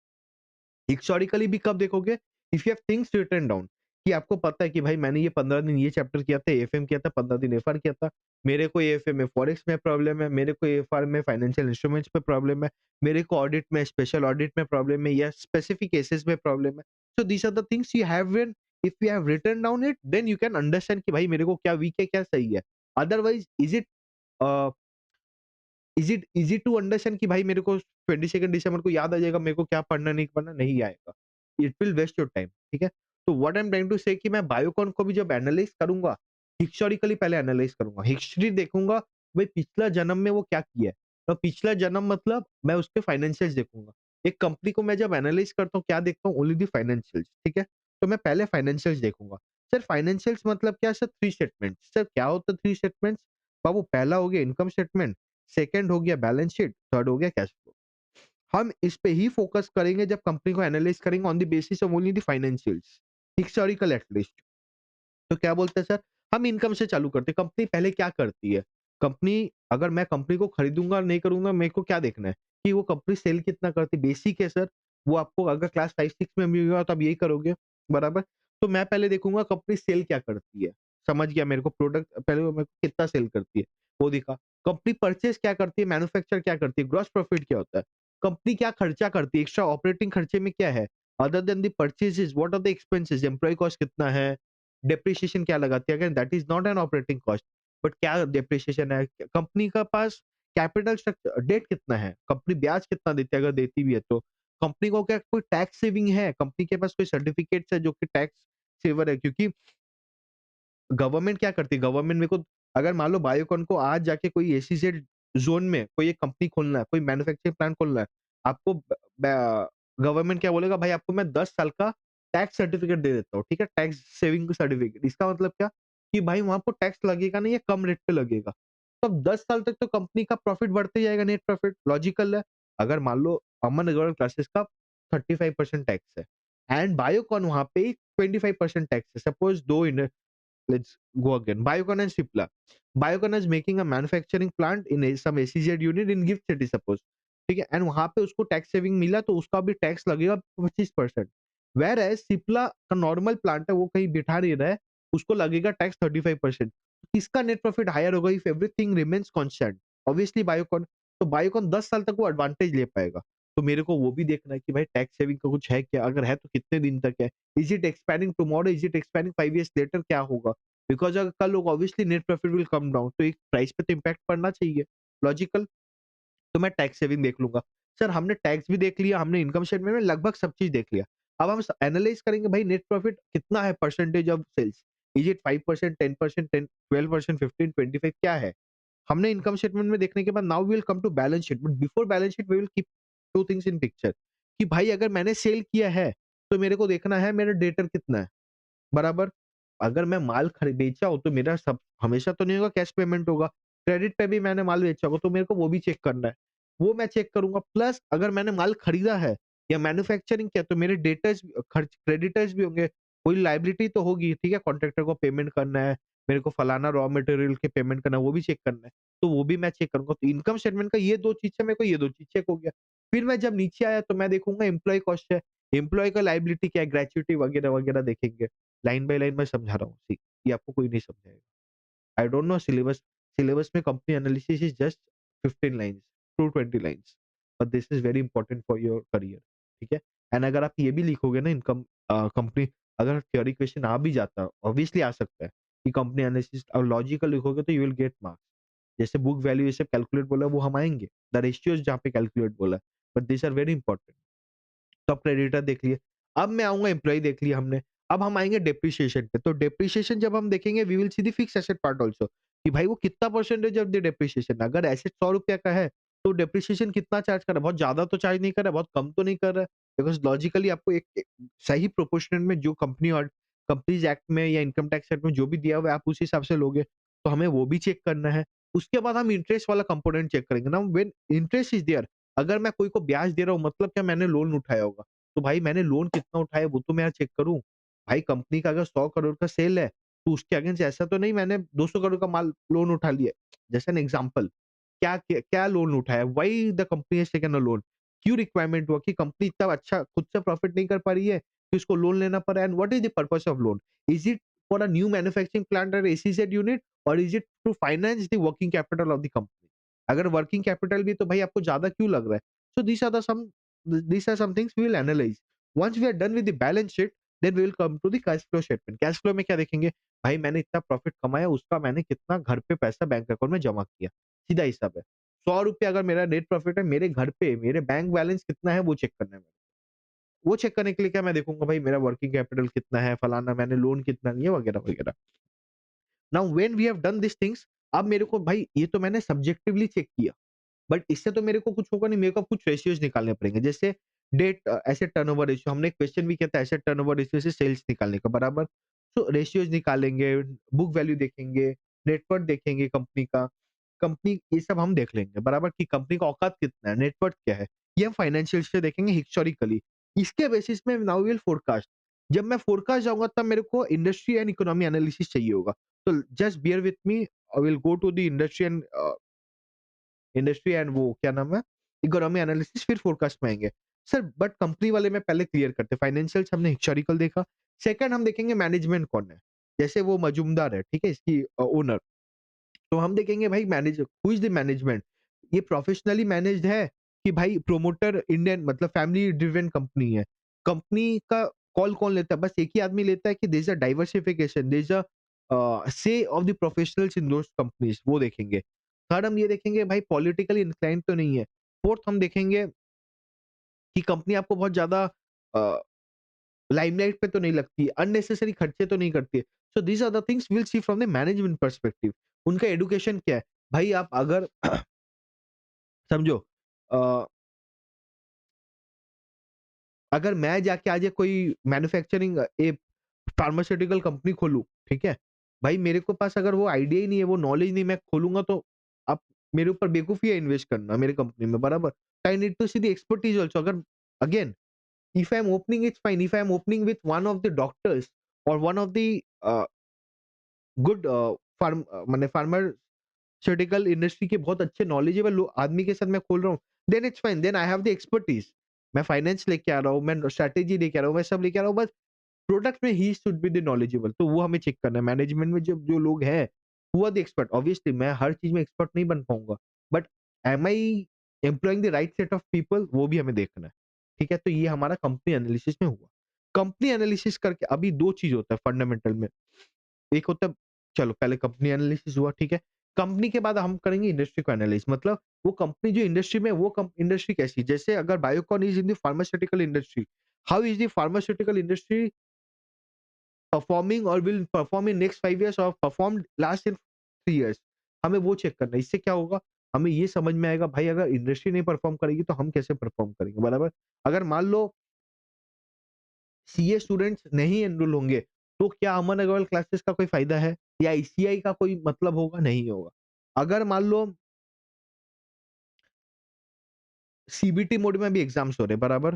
Speaker 1: हिस्टोरिकली भी कब देखोगे? If you have things written down, कि आपको पता है कि भाई मैंने ये 15 दिन ये चैप्टर किया था, एएफएम किया था, 15 दिन एफआर किया था। मेरे को एएफएम में फॉरेक्स में प्रॉब्लम है, मेरे को एफआर में फाइनेंशियल इंस्ट्रूमेंट्स पे प्रॉब्लम है, मेरे को ऑडिट में स्पेशल ऑडिट में प्रॉब्लम है या स्पेसिफिक केसेस में प्रॉब्लम है। So these are the things you have when if you have written down it then you can understand कि भाई मेरे को क्या वीक है, क्या सही है। Otherwise a is it to understand कि भाई मेरे को 22 दिसंबर को याद आ जाएगा, मेरे को क्या पढ़ना नहीं पढ़ना, नहीं आएगा। It will waste your time, ठीक है? तो what I am trying to say कि मैं बायोकॉन को भी जब एनालाइज़ करूँगा, हिस्टोरिकली पहले एनालाइज़ करूँगा। हिस्ट्री देखूँगा, भाई पिछला जन्म में वो क्या किया है। तो पिछला जन्म मतलब मैं उसके फाइनेंशियल्स देखूँगा। एक कंपनी को मैं जब एनालाइज़ करता हूँ, क्या देखता हूँ? ओनली द फाइनेंशियल्स, ठीक है? तो मैं पहले फाइनेंशियल्स देखूँगा। सर फाइनेंशियल्स मतलब क्या सर? 3 स्टेटमेंट्स। सर क्या होता है 3 स्टेटमेंट्स? बाबू पहला हो गया इनकम स्टेटमेंट, सेकंड हो गया बैलेंस शीट, थर्ड हो गया कैश फ्लो। हम इस पे ही फोकस करेंगे जब कंपनी को एनालाइज करेंगे on the basis of only the financials, historical at least. तो क्या बोलते हैं सर, हम इनकम से चालू करते हैं। कंपनी पहले क्या करती है? कंपनी, अगर मैं कंपनी को खरीदूँगा और नहीं करूँगा, मेरे को क्या देखना है कि वो कंपनी सेल कितना करती है, बेसिक है सर। वो आपको अगर क्लास 5-6 में भी होगा तो आप यही करोगे, बराबर? तो मैं पहले देखूँगा कंपनी सेल क्या करती है, समझ गया मेरे को प्रोडक्ट पहले वो मेरे को कितना सेल करती है, वो दिखा। कंपनी परचेज़ क्या करती है, मैन्युफैक्चर क्या करती है, ग्रॉस प्रॉफिट क्या होता है? कंपनी क्या खर्चा करती है, एक्स्ट्रा ऑपरेटिंग खर्चे में क्या है? Other than the purchases what are the expenses, employee cost कितना है, डेप्रिसिएशन क्या लगाती है, again that is not an operating cost, but क्या डेप्रिसिएशन है, कंपनी का पास कैपिटल स्ट्रक्चर, डेट कितना है, कंपनी ब्याज कितना देती है अगर देती भी है तो, कंपनी को क्या कोई टैक्स सेविंग है, कंपनी के पास कोई सर्टिफिकेट्स है जो कि टैक्स सेवर है, क्योंकि गवर्नमेंट क्या करती है, गवर्नमेंट मेरे को अगर मान लो बायोकॉन को आज जाके कोई एसईजेड ज़ोन में कोई एक कंपनी खोलना है, कोई मैन्युफैक्चरिंग प्लांट खोलना है, आपको गवर्नमेंट क्या बोलेगा, भाई आपको मैं 10 साल का टैक्स सर्टिफिकेट दे देता हूँ, ठीक है? टैक्स सेविंग सर्टिफिकेट, इसका मतलब क्या कि भाई वहाँ पे टैक्स लगेगा नहीं या कम रेट पे लगेगा। तो अब 10 साल तक तो कंपनी का प्रॉफिट बढ़ते जाएगा, नेट प्रॉफिट, लॉजिकल है। अगर मान लो अमन अग्रवाल क्लासेस का 35% टैक्स है एंड बायोकॉन वहाँ पे 25% टैक्स है। Suppose 2 let's go again. Biocon and Cipla. Biocon is making a manufacturing plant in some SEZ unit in Gift City suppose. ठीक है, एंड वहां पे उसको टैक्स सेविंग मिला तो उसका भी टैक्स लगेगा 25%। वेर एज सिप्ला का नॉर्मल प्लांट है, वो कहीं बिठा नहीं रहा है, उसको लगेगा टैक्स 35%। किसका नेट प्रॉफिट हायर होगा if everything remains constant? Obviously Biocon. तो बायोकॉन 10 साल तक वो एडवांटेज ले पाएगा। तो मेरे को वो भी देखना है कि भाई टैक्स सेविंग का कुछ है क्या, अगर है तो कितने दिन तक है, is it expiring tomorrow, is it expiring 5 years later, क्या होगा? बिकॉज़ अगर कल लोग obviously net profit will come down, तो एक प्राइस पे तो इम्पैक्ट पड़ना चाहिए, लॉजिकल। तो मैं टैक्स सेविंग देख लूँगा। सर हमने टैक्स भी देख लिया, हमने इनकम स्टेटमेंट में लगभग सब चीज़ देख लिया। अब हम एनालाइज करेंगे भाई नेट प्रॉफिट कितना है percentage of sales, is it 5%, 10%, 10, 12%, 15, 25 क्या है? हमने इनकम स्टेटमेंट में देखने के बाद now we will come to balance sheet, but before balance sheet we will keep two things in picture कि भाई अगर मैंने सेल किया है तो मेरे को देखना है मेरा डेटर कितना है, बराबर। अगर मैं माल बेचा हूँ तो मेरा सब हमेशा तो नहीं होगा कैश पेमेंट होगा, क्रेडिट पे भी मैंने माल बेचा होगा तो मेरे को वो भी चेक करना है, वो मैं चेक करूंगा। प्लस अगर मैंने माल खरीदा है या मैन्युफैक्चरिंग किया तो मेरे डेटर्स खर्च क्रेडिटर्स भी होंगे, कोई लाइबिलिटी तो होगी, ठीक है, कॉन्ट्रैक्टर को पेमेंट करना है, मेरे को फलाना रॉ मटेरियल के पेमेंट करना है, वो भी चेक करना है, तो वो भी मैं चेक करूंगा। तो इनकम स्टेटमेंट का ये दो चीज है, मेरे को ये दो चीज चेक हो गया। फिर मैं जब नीचे आया तो मैं देखूंगा एम्प्लॉय कॉस्ट है, एम्प्लॉय का लाइबिलिटी क्या है, ग्रेच्युटी वगैरह वगैरह देखेंगे। लाइन बाय लाइन मैं समझा रहा हूँ, सी ये आपको कोई नहीं समझाएगा। I don't know syllabus, syllabus में company analysis is just 15 lines to 20 lines, but this is very important for your career, ठीक है। एंड अगर आप ये भी लिखोगे ना इनकम कंपनी, अगर थ्योरी क्वेश्चन आ भी जाता है, ऑब्वियसली आ सकता है कि कंपनी एनालिसिस और लॉजिकल लिखोगे तो यू विल गेट मार्क्स। जैसे बुक वैल्यू ये सब कैलकुलेट बोला वो हम आएंगे, द रेशियोज जहाँ पे कैलकुलेट बोला, but this are very important. तो आप क्रेडिटर देख लिए। अब मैं आऊँगा एम्प्लॉयी देख लिया हमने। अब हम आएँगे डेप्रिसिएशन पे। तो डेप्रिसिएशन जब हम देखेंगे we will see the fixed asset part also कि भाई वो कितना परसेंटेज ऑफ द डेप्रिसिएशन, अगर एसेट ₹100 का है, तो डेप्रिसिएशन कितना चार्ज कर रहा है? बहुत ज़्यादा तो चार्ज नहीं कर रहा है, बहुत कम तो नहीं कर रहा है। बिकॉज़ लॉजिकली आपको एक एक सही प्रोपोर्शन में जो कंपनी और कंपनीज़ एक्ट में या इनकम टैक्स एक्ट में जो भी दिया हुआ है आप उस हिसाब से लोगे। तो हमें वो भी चेक करना है। उसके बाद हम इंटरेस्ट वाला कंपोनेंट चेक करेंगे। Now when interest is there, अगर मैं कोई को ब्याज दे रहा हूँ मतलब क्या मैंने लोन उठाया होगा। तो भाई मैंने लोन कितना उठाया वो तो मैं यहाँ चेक करूँ। भाई कंपनी का अगर 100 करोड़ का सेल है, तो उसके अगेंस्ट ऐसा तो नहीं मैंने 200 करोड़ का माल लोन उठा लिया। जैसे एन एग्जांपल, क्या लोन उठाया? Why the company has taken a loan? क्यों रिक्वायरमेंट हुआ कि कंपनी इतना अच्छा खुद से प्रॉफिट नहीं कर पा रही है, कि उसको लोन लेना पड़ा and what is the purpose of loan? Is it for a new manufacturing plant और एसईजेड यूनिट और is it to finance the working capital of the company? अगर वर्किंग कैपिटल भी है तो भाई आपको ज़्यादा क्यों लग रहा है? सो these are some things we will analyze. Once we are done with the balance sheet, then we will come to the cash flow statement. Cash flow में क्या देखेंगे? भाई मैंने इतना प्रॉफिट कमाया, उसका मैंने कितना घर पे पैसा बैंक अकाउंट में जमा किया, सीधा हिसाब है। ₹100 अगर मेरा नेट प्रॉफिट है, मेरे घर पे मेरे बैंक बैलेंस कितना है वो चेक करना है मेरे को। वो चेक करने के लिए क्या मैं देखूँगा भाई मेरा वर्किंग कैपिटल कितना है, फलाना मैंने लोन कितना लिया वगैरह-वगैरह। Now when we have done these things, अब मेरे को भाई ये तो मैंने सब्जेक्टिवली चेक किया। बट इससे तो मेरे को कुछ होगा नहीं, मेरे को अब कुछ रेशियोज निकालने पड़ेंगे। जैसे एसेट टर्नओवर रेशियो, हमने एक क्वेश्चन भी किया था एसेट टर्नओवर रेशियो से सेल्स निकालने का, बराबर। तो रेशियोज निकालेंगे, बुक वैल्यू देखेंगे, नेटवर्थ देखेंगे कंपनी का, कंपनी ये सब हम देख लेंगे, बराबर, कि कंपनी का औकात कितना है, नेटवर्थ क्या है, ये हम फाइनेंशियल से देखेंगे हिस्टोरिकली। इसके बेसिस में नाउ विल फोरकास्ट। जब मैं फोरकास्ट जाऊंगा तब मेरे को इंडस्ट्री एंड इकोनॉमी एनालिसिस चाहिए होगा। तो just bear with me, I will go to the industry and वो क्या नाम है, इकोनॉमी एनालिसिस, फिर फोरकास्ट में आएँगे। सर बट कंपनी वाले में पहले क्लियर करते हैं, फाइनेंशियल्स हमने हिस्टोरिकल देखा, सेकंड हम देखेंगे मैनेजमेंट कौन है। जैसे वो मजूमदार है, ठीक है, इसकी ओनर, तो हम देखेंगे भाई manage who is the management, ये प्रोफेशनली मैनेज्ड है कि भाई प्रोमोटर इंडियन मतलब फैमिली ड्रिवन कंपनी है। कंपनी का कॉल कौन लेता है? बस एक ही आदमी लेता है कि there is a diversification, there is a say of the professionals in those companies, वो देखेंगे। थर्ड हम ये देखेंगे भाई पॉलिटिकली इंक्लाइंड तो नहीं है। फोर्थ हम देखेंगे कि कंपनी आपको बहुत ज़्यादा अ, लाइमलाइट पे तो नहीं लगती, अननेसेसरी खर्चे तो नहीं करती है। So these are the things we will see from the management perspective. उनका एजुकेशन क्या है? भाई आप अगर समझो अ, अगर मैं जाके आज एक कोई मैन्युफैक्चरिंग फार्मास्यूटिकल कंपनी खोलूँ, ठीक है? भाई मेरे को पास अगर वो आइडिया ही नहीं है, वो नॉलेज नहीं, मैं खोलूँगा तो आप मेरे ऊपर बेवकूफ़ी है इन्वेस्ट करना मेरी कंपनी में, बराबर? I need to see the expertise also. अगर again if I'm opening it's fine, if I'm opening with one of the doctors or one of the good माने फार्मास्यूटिकल इंडस्ट्री के बहुत अच्छे नॉलेजेबल आदमी के साथ मैं खोल रहा हूँ, then it's fine, then I have the expertise. मैं फाइनेंस लेके आ रहा हूँ, मैं स्ट्रैटेजी लेके आ रहा हूँ, मैं सब लेके आ रहा हूँ, बस प्रोडक्ट में he should be the knowledgeable. तो वो हमें चेक करना है मैनेजमेंट में जो जो लोग हैं, who are the expert. Obviously मैं हर चीज में एक्सपर्ट नहीं बन पाऊंगा, but am I employing the right set of people, वो भी हमें देखना है। ठीक है, तो ये हमारा कंपनी एनालिसिस में हुआ। कंपनी एनालिसिस करके अभी दो चीज होता है फंडामेंटल में, एक होता है, चलो पहले कंपनी एनालिसिस हुआ, ठीक है। कंपनी के बाद हम करेंगे इंडस्ट्री को एनालाइज, मतलब वो कंपनी जो इंडस्ट्री में, वो इंडस्ट्री कैसी है? जैसे अगर Biocon is in the pharmaceutical industry, how is the pharmaceutical industry performing और will perform in next 5 years और परफॉर्म्ड लास्ट इन 3 इयर्स। हमें वो चेक करना है। इससे क्या होगा? हमें ये समझ में आएगा भाई अगर इंडस्ट्री नहीं परफॉर्म करेगी तो हम कैसे परफॉर्म करेंगे, बराबर? अगर मान लो सीए स्टूडेंट्स नहीं एनरोल होंगे, तो क्या अमन अग्रवाल क्लासेस का कोई फ़ायदा है? या आईसीआई का कोई मतलब होगा? नहीं होगा। अगर मान लो सीबीटी मोड में अभी एग्ज़ाम्स हो रहे हैं, बराबर?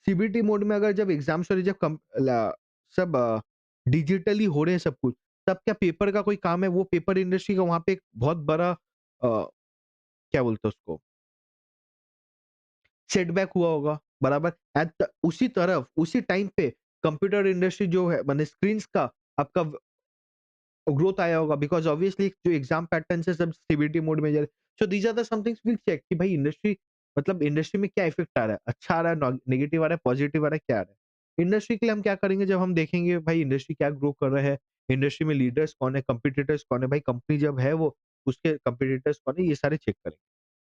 Speaker 1: सीबीटी मोड में अगर जब एग्ज़ाम्स हो रहे हैं, जब सब डिजिटली हो रहे हैं सब कुछ, तब क्या पेपर का कोई काम है? वो पेपर इंडस्ट्री का वहाँ पे एक बहुत बड़ा क्या बोलते हैं उसको, सेटबैक हुआ होगा, बराबर? एट द उसी तरफ, उसी टाइम पे कंप्यूटर इंडस्ट्री जो है माने स्क्रीन्स का आपका ग्रोथ आया होगा बिकॉज़ ऑब्वियसली जो एग्ज़ाम पैटर्न्स है सब सीबीटी मोड में जा रहे हैं। So these are the some things will check कि भाई इंडस्ट्री मतलब इंडस्ट्री में क्या इफ़ेक्ट आ रहा है? अच्छा आ रहा है, नेगेटिव आ रहा है, पॉजिटिव आ रहा है, क्या आ रहा है? इंडस्ट्री के लिए हम क्या करेंगे जब हम देखेंगे भाई इंडस्ट्री क्या ग्रो कर रहा है, इंडस्ट्री में लीडर्स कौन है, कॉम्पिटिटर्स कौन है, भाई कंपनी जब है वो उसके कॉम्पिटिटर्स कौन है, ये सारे चेक करेंगे।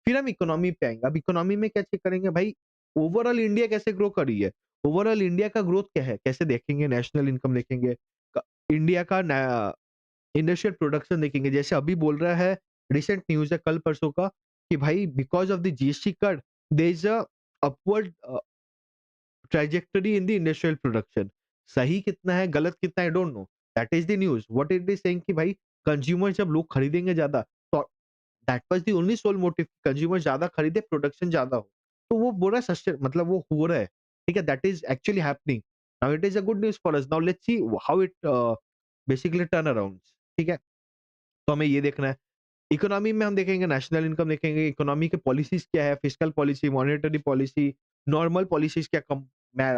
Speaker 1: फिर हम इकोनॉमी पे आएँगे। अब इकोनॉमी में क्या चेक करेंगे भाई ओवरऑल इंडिया कैसे ग्रो कर रही है? ओवरऑल इंडिया का ग्रोथ क्या है? कैसे देखेंगे? नेशनल इनकम देखेंगे, क इंडिया का ना इंडस्ट्रियल प्रोडक्शन देखेंगे। जैसे अभी बोल रहा है, रिसेंट न्यूज़ है कल परसों का कि भाई because of the GST cut there is a upward trajectory in the industrial production. सही कितना है, गलत कितना है, I don't know. That is the news. What it is saying कि भाई कंज्यूमर जब लोग खरीदेंगे ज़्यादा तो that was the only sole motive consumer ज़्यादा खरीदे, प्रोडक्शन ज़्यादा हो। तो वो बोल रहा है मतलब वो हो रहा है। ठीक है? That is actually happening. Now it is a good news for us. Now let's see how it basically turn arounds. ठीक है? तो हमें ये देखना है। इकोनॉमी में हम देखेंगे नेशनल इनकम देखेंगे, इकोनॉमी के पॉलिसीज़ क्या है, fiscal policy, monetary policy, normal policies क्या come my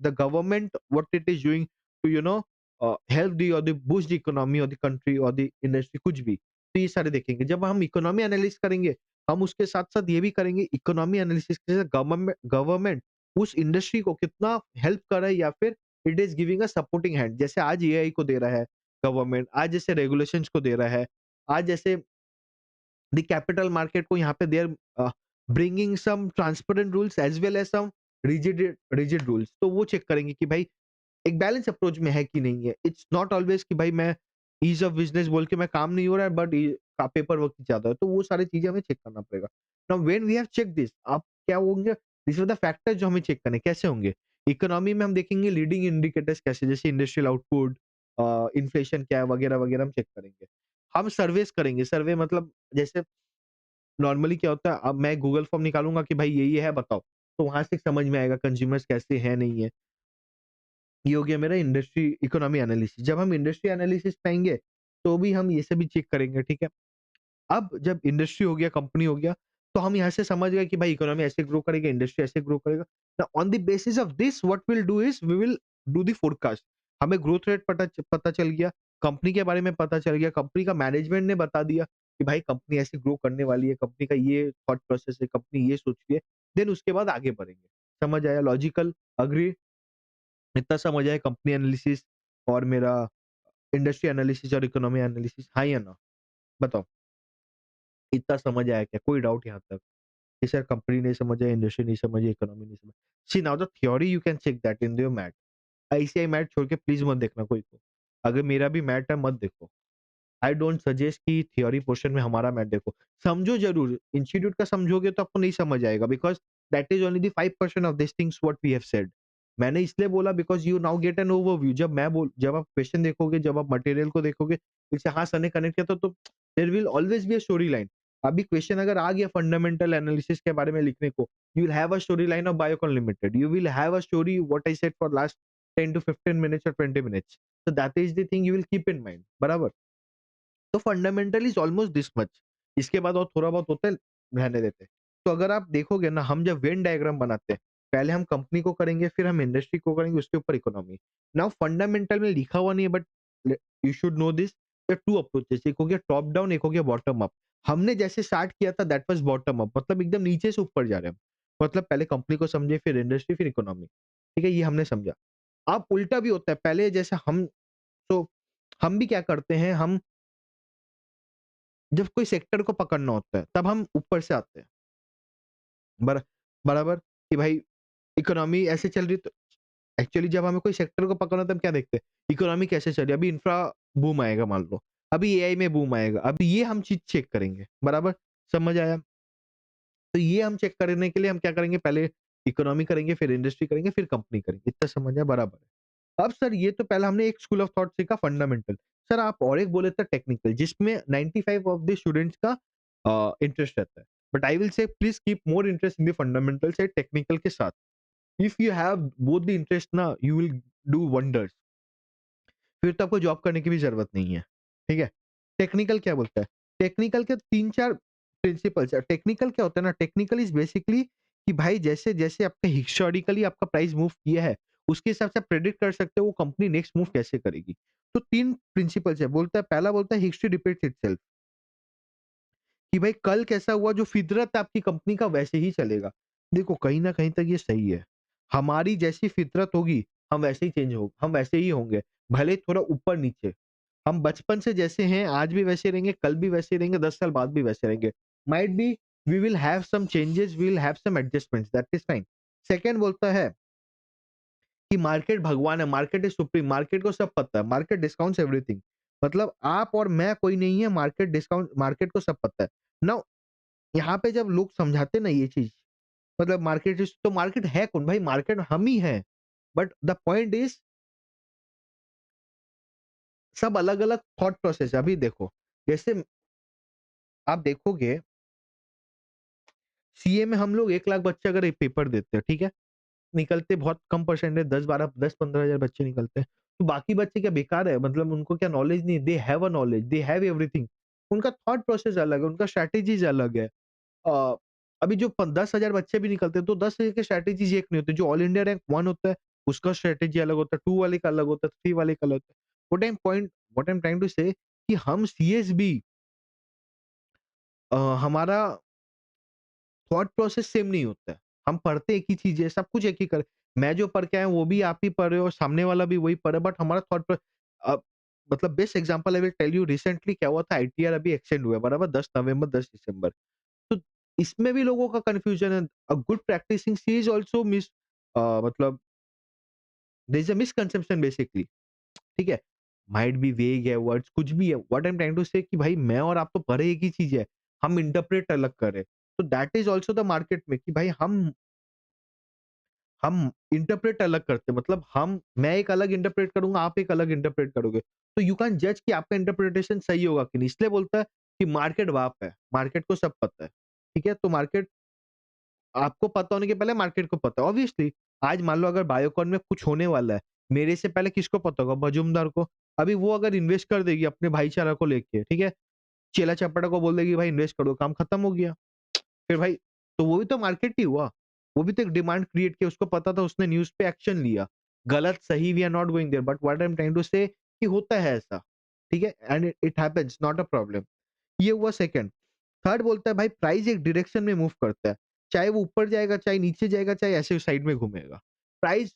Speaker 1: the government what it is doing to help the और the boost the economy of the country और द इंडस्ट्री कुछ भी। तो ये सारे देखेंगे। जब हम इकोनॉमी एनालिसिस करेंगे, हम उसके साथ-साथ ये भी करेंगे इकोनॉमी एनालिसिस के साथ गवर्नमेंट उस इंडस्ट्री को कितना हेल्प कर रहा है या फिर it is giving a supporting hand. जैसे आज एआई को दे रहा है गवर्नमेंट, आज जैसे रेगुलेशंस को दे रहा है, आज जैसे the capital market को यहाँ पे they are bringing some transparent rules as well as some rigid rules। तो वो चेक करेंगे कि भाई एक बैलेंस अप्रोच में है कि नहीं है। इट्स नॉट ऑलवेज कि भाई मैं ईज़ ऑफ बिज़नेस बोल के मैं काम नहीं हो रहा है बट का पेपर वर्क ज़्यादा है। तो वो सारी चीज़ें हमें चेक करना पड़ेगा। Now when we have check this अब क्या होंगे दिस आर द फैक्टर्स जो हमें चेक करने हैं, कैसे होंगे? इकोनॉमी में हम देखेंगे लीडिंग इंडिकेटर्स कैसे जैसे इंडस्ट्रियल आउटपुट इन्फ्लेशन क्या है वगैरह-वगैरह हम चेक करेंगे। हम सर्वेस करेंगे, सर्वे मतलब जैसे नॉर्मली क्या होता है अब मैं गूगल फॉर्म निकालूँगा कि भाई ये है बताओ। तो वहाँ से समझ में आएगा कंज्यूमर्स कैसे हैं, नहीं है। ये हो गया मेरा इंडस्ट्री इकोनॉमी एनालिसिस। जब हम इंडस्ट्री एनालिसिस पे आएँगे, तो भी हम ये सब भी चेक करेंगे, ठीक है? अब जब इंडस्ट्री हो गया, कंपनी हो गया, तो हम यहाँ से समझ गए कि भाई इकोनॉमी ऐसे ग्रो करेगा, इंडस्ट्री ऐसे ग्रो करेगा। Now on the basis of this what will do is we will do the forecast. हमें ग्रोथ रेट पता चल गया, कंपनी के बारे में पता चल गया, कंपनी का मैनेजमेंट ने बता दिया कि भाई कंपनी ऐसे ग्रो करने वाली है, कंपनी का ये थॉट प्रोसेस है, कंपनी ये सोच रही है। देन उसके बाद आगे बढ़ेंगे। समझ आया लॉजिकल? एग्री? इतना समझ आया कंपनी एनालिसिस और मेरा इंडस्ट्री एनालिसिस और इकोनॉमी एनालिसिस, हाँ या ना? बताओ, इतना समझ आया क्या? कोई डाउट यहाँ तक? कि सर कंपनी नहीं समझ आई, इंडस्ट्री नहीं समझी, इकोनॉमी नहीं समझ see now the theory you can check that in your math. ICI math छोड़ के प्लीज़ मत देखना कोई को। अगर मेरा भी मैथ है मत देखो। आई डोंट सजेस्ट कि थ्योरी पोर्शन में हमारा मैथ देखो। समझो ज़रूर, इंस्टीट्यूट का समझोगे तो आपको नहीं समझ आएगा because that is only the 5% of this things what we have said. मैंने इसलिए बोला because you now get an overview. जब आप क्वेश्चन देखोगे, जब आप मटेरियल को देखोगे, जैसे हाँ, सर ने कनेक्ट किया तो there will always be a story line. अभी क्वेश्चन अगर आ गया फंडामेंटल एनालिसिस के बारे में लिखने को, you will have a story line of Biocon limited. You will have a story what I said for last 10 to 15 minutes और 20 minutes. So that is the thing you will keep in mind, बराबर? तो fundamental is almost this much. इसके बाद और थोड़ा बहुत होता है, रहने देते हैं। तो अगर आप देखोगे ना हम जब वेन डायग्राम बनाते हैं, पहले हम कंपनी को करेंगे, फिर हम इंडस्ट्री को करेंगे, उसके ऊपर इकोनॉमी। नाउ फंडामेंटल में लिखा हुआ नहीं है but you should know this there are 2 approaches, एक हो गया टॉप डाउन, एक हो गया बॉटम अप। हमने जैसे स्टार्ट किया था दैट वाज़ बॉटम अप मतलब एकदम नीचे से ऊपर जा रहे हैं हम। मतलब पहले कंपनी को समझे, फिर इंडस्ट्री, फिर इकोनॉमी। ठीक है? ये हमने समझा। अब उल्टा भी होता है, पहले जैसे तो हम भी क्या करते हैं, हम जब कोई सेक्टर को पकड़ना होता है, तब हम ऊपर से आते हैं। बर बराबर कि भाई इकोनॉमी ऐसे चल रही है तो एक्चुअली जब हमें कोई सेक्टर को पकड़ना है तो हम क्या देखते हैं? इकोनॉमी कैसे चल रही है? अभी इंफ्रा बूम आएगा मान लो, अभी एआई में बूम आएगा, अभी ये हम चीज़ चेक करेंगे, बराबर? समझ आया? तो ये हम चेक करने के लिए हम क्या करेंगे? पहले इकोनॉमी करेंगे, फिर इंडस्ट्री करेंगे, फिर कंपनी करेंगे। इतना समझ आया? बराबर है। अब सर ये तो पहला हमने एक स्कूल ऑफ थॉट सीखा फंडामेंटल। सर आप और एक बोले थे टेक्निकल जिसमें 95 ऑफ द स्टूडेंट्स का इंटरेस्ट रहता है। But I will say please keep more interest in the fundamental से टेक्निकल के साथ। If you have both the interest ना यू विल डू वंडर्स। फिर तो आपको जॉब करने की भी ज़रूरत नहीं है, ठीक है? टेक्निकल क्या बोलता है? टेक्निकल के 3-4 प्रिंसिपल्स है। टेक्निकल क्या होता है ना, टेक्निकल इज़ बेसिकली कि भाई जैसे-जैसे आपका हिस्टोरिकली आपका प्राइस मूव किया है, उसके हिसाब से आप प्रेडिक्ट कर सकते हो वो कंपनी नेक्स्ट मूव कैसे करेगी। तो 3 प्रिंसिपल्स है, बोलता है पहला बोलता है हिस्ट्री रिपीट्स इटसेल्फ कि भाई कल कैसा हुआ जो फितरत है आपकी कंपनी का वैसे ही चलेगा। देखो कहीं न कहीं तक ये सही है। हमारी जैसी फितरत होगी, हम वैसे ही होंगे, भले थोड़ा ऊपर-नीचे। हम बचपन से जैसे हैं, आज भी वैसे रहेंगे, कल भी वैसे रहेंगे, 10 साल बाद भी वैसे रहेंगे। Might be we will have some changes, we will have some adjustments, that is fine. Second बोलता है कि मार्केट भगवान है, मार्केट इज़ सुप्रीम, मार्केट को सब पता है, मार्केट डिस्काउंट्स एवरीथिंग। मतलब आप और मैं कोई नहीं है, मार्केट को सब पता है। नाउ यहाँ पे जब लोग समझाते हैं ना ये चीज़, मतलब मार्केट है कौन? भाई मार्केट हम ही हैं। बट द पॉइंट इज़ सब अलग-अलग थॉट प्रोसेस है। अभी देखो, जैसे आप देखोगे सीए में हम लोग 1 लाख बच्चे अगर एक पेपर देते हैं, ठीक है? निकलते बहुत कम परसेंटेज 10-12 10-15 हज़ार बच्चे निकलते हैं। तो बाकी बच्चे क्या बेकार है? मतलब उनको क्या नॉलेज नहीं है? They have a knowledge, they have everything. उनका थॉट प्रोसेस अलग है, उनका स्ट्रैटेजीज़ अलग है। अ, अभी जो प 10,000 बच्चे भी निकलते हैं, तो 10 के स्ट्रैटेजीज़ एक नहीं होते। जो ऑल इंडिया रैंक 1 होता है, उसका स्ट्रैटेजी अलग होता है, 2 वाले का अलग होता है, 3 वाले का अलग होता है। What I am trying to say कि हम सीएस भी हमारा थॉट प्रोसेस सेम नहीं होता है। हम पढ़ते एक ही चीज़ है, सब कुछ एक ही कर मैं जो पढ़ के आया हूँ, वो भी आप ही पढ़ रहे हो, सामने वाला भी वही पढ़ रहा है, बट हमारा अ, मतलब best example I will tell you recently क्या हुआ था आईटीआर अभी एक्सटेंड हुआ है, बराबर? 10 नवंबर, 10 दिसंबर। तो इसमें भी लोगों का कन्फ्यूजन है। A good practising C is also मतलब there is a misconception basically, ठीक है? माइट बी वेग है, वर्ड्स कुछ भी है। What I am trying to say कि भाई मैं और आप तो पढ़े एक ही चीज़ है, हम इंटरप्रेट अलग कर रहे हैं। तो that is also the market में कि भाई हम इंटरप्रेट अलग करते हैं, मतलब मैं एक अलग इंटरप्रेट करूँगा, आप एक अलग इंटरप्रेट करोगे। तो यू कांट जज कि आपका इंटरप्रिटेशन सही होगा कि नहीं। इसलिए बोलता है कि मार्केट बाप है, मार्केट को सब पता है। ठीक है? तो मार्केट आपको पता होने के पहले मार्केट को पता है। ऑब्वियसली आज मान लो अगर बायोकॉन में कुछ होने वाला है, मेरे से पहले किसको पता होगा? मजूमदार को। अभी वो अगर इन्वेस्ट कर देगी अपने भाईचारा को लेके, ठीक है? चेला चपाटा को बोल देगी भाई इन्वेस्ट करो, काम खत्म हो गया। फिर भाई तो वो भी तो मार्केट ही हुआ। वो भी तो एक डिमांड क्रिएट किया, उसको पता था, उसने न्यूज़ पे एक्शन लिया। गलत सही we are not going there but what I am trying to say कि होता है ऐसा, ठीक है? And it happens not a problem. ये हुआ सेकंड। थर्ड बोलता है भाई प्राइस एक डायरेक्शन में मूव करता है। चाहे वो ऊपर जाएगा, चाहे नीचे जाएगा, चाहे ऐसे साइड में घूमेगा। प्राइस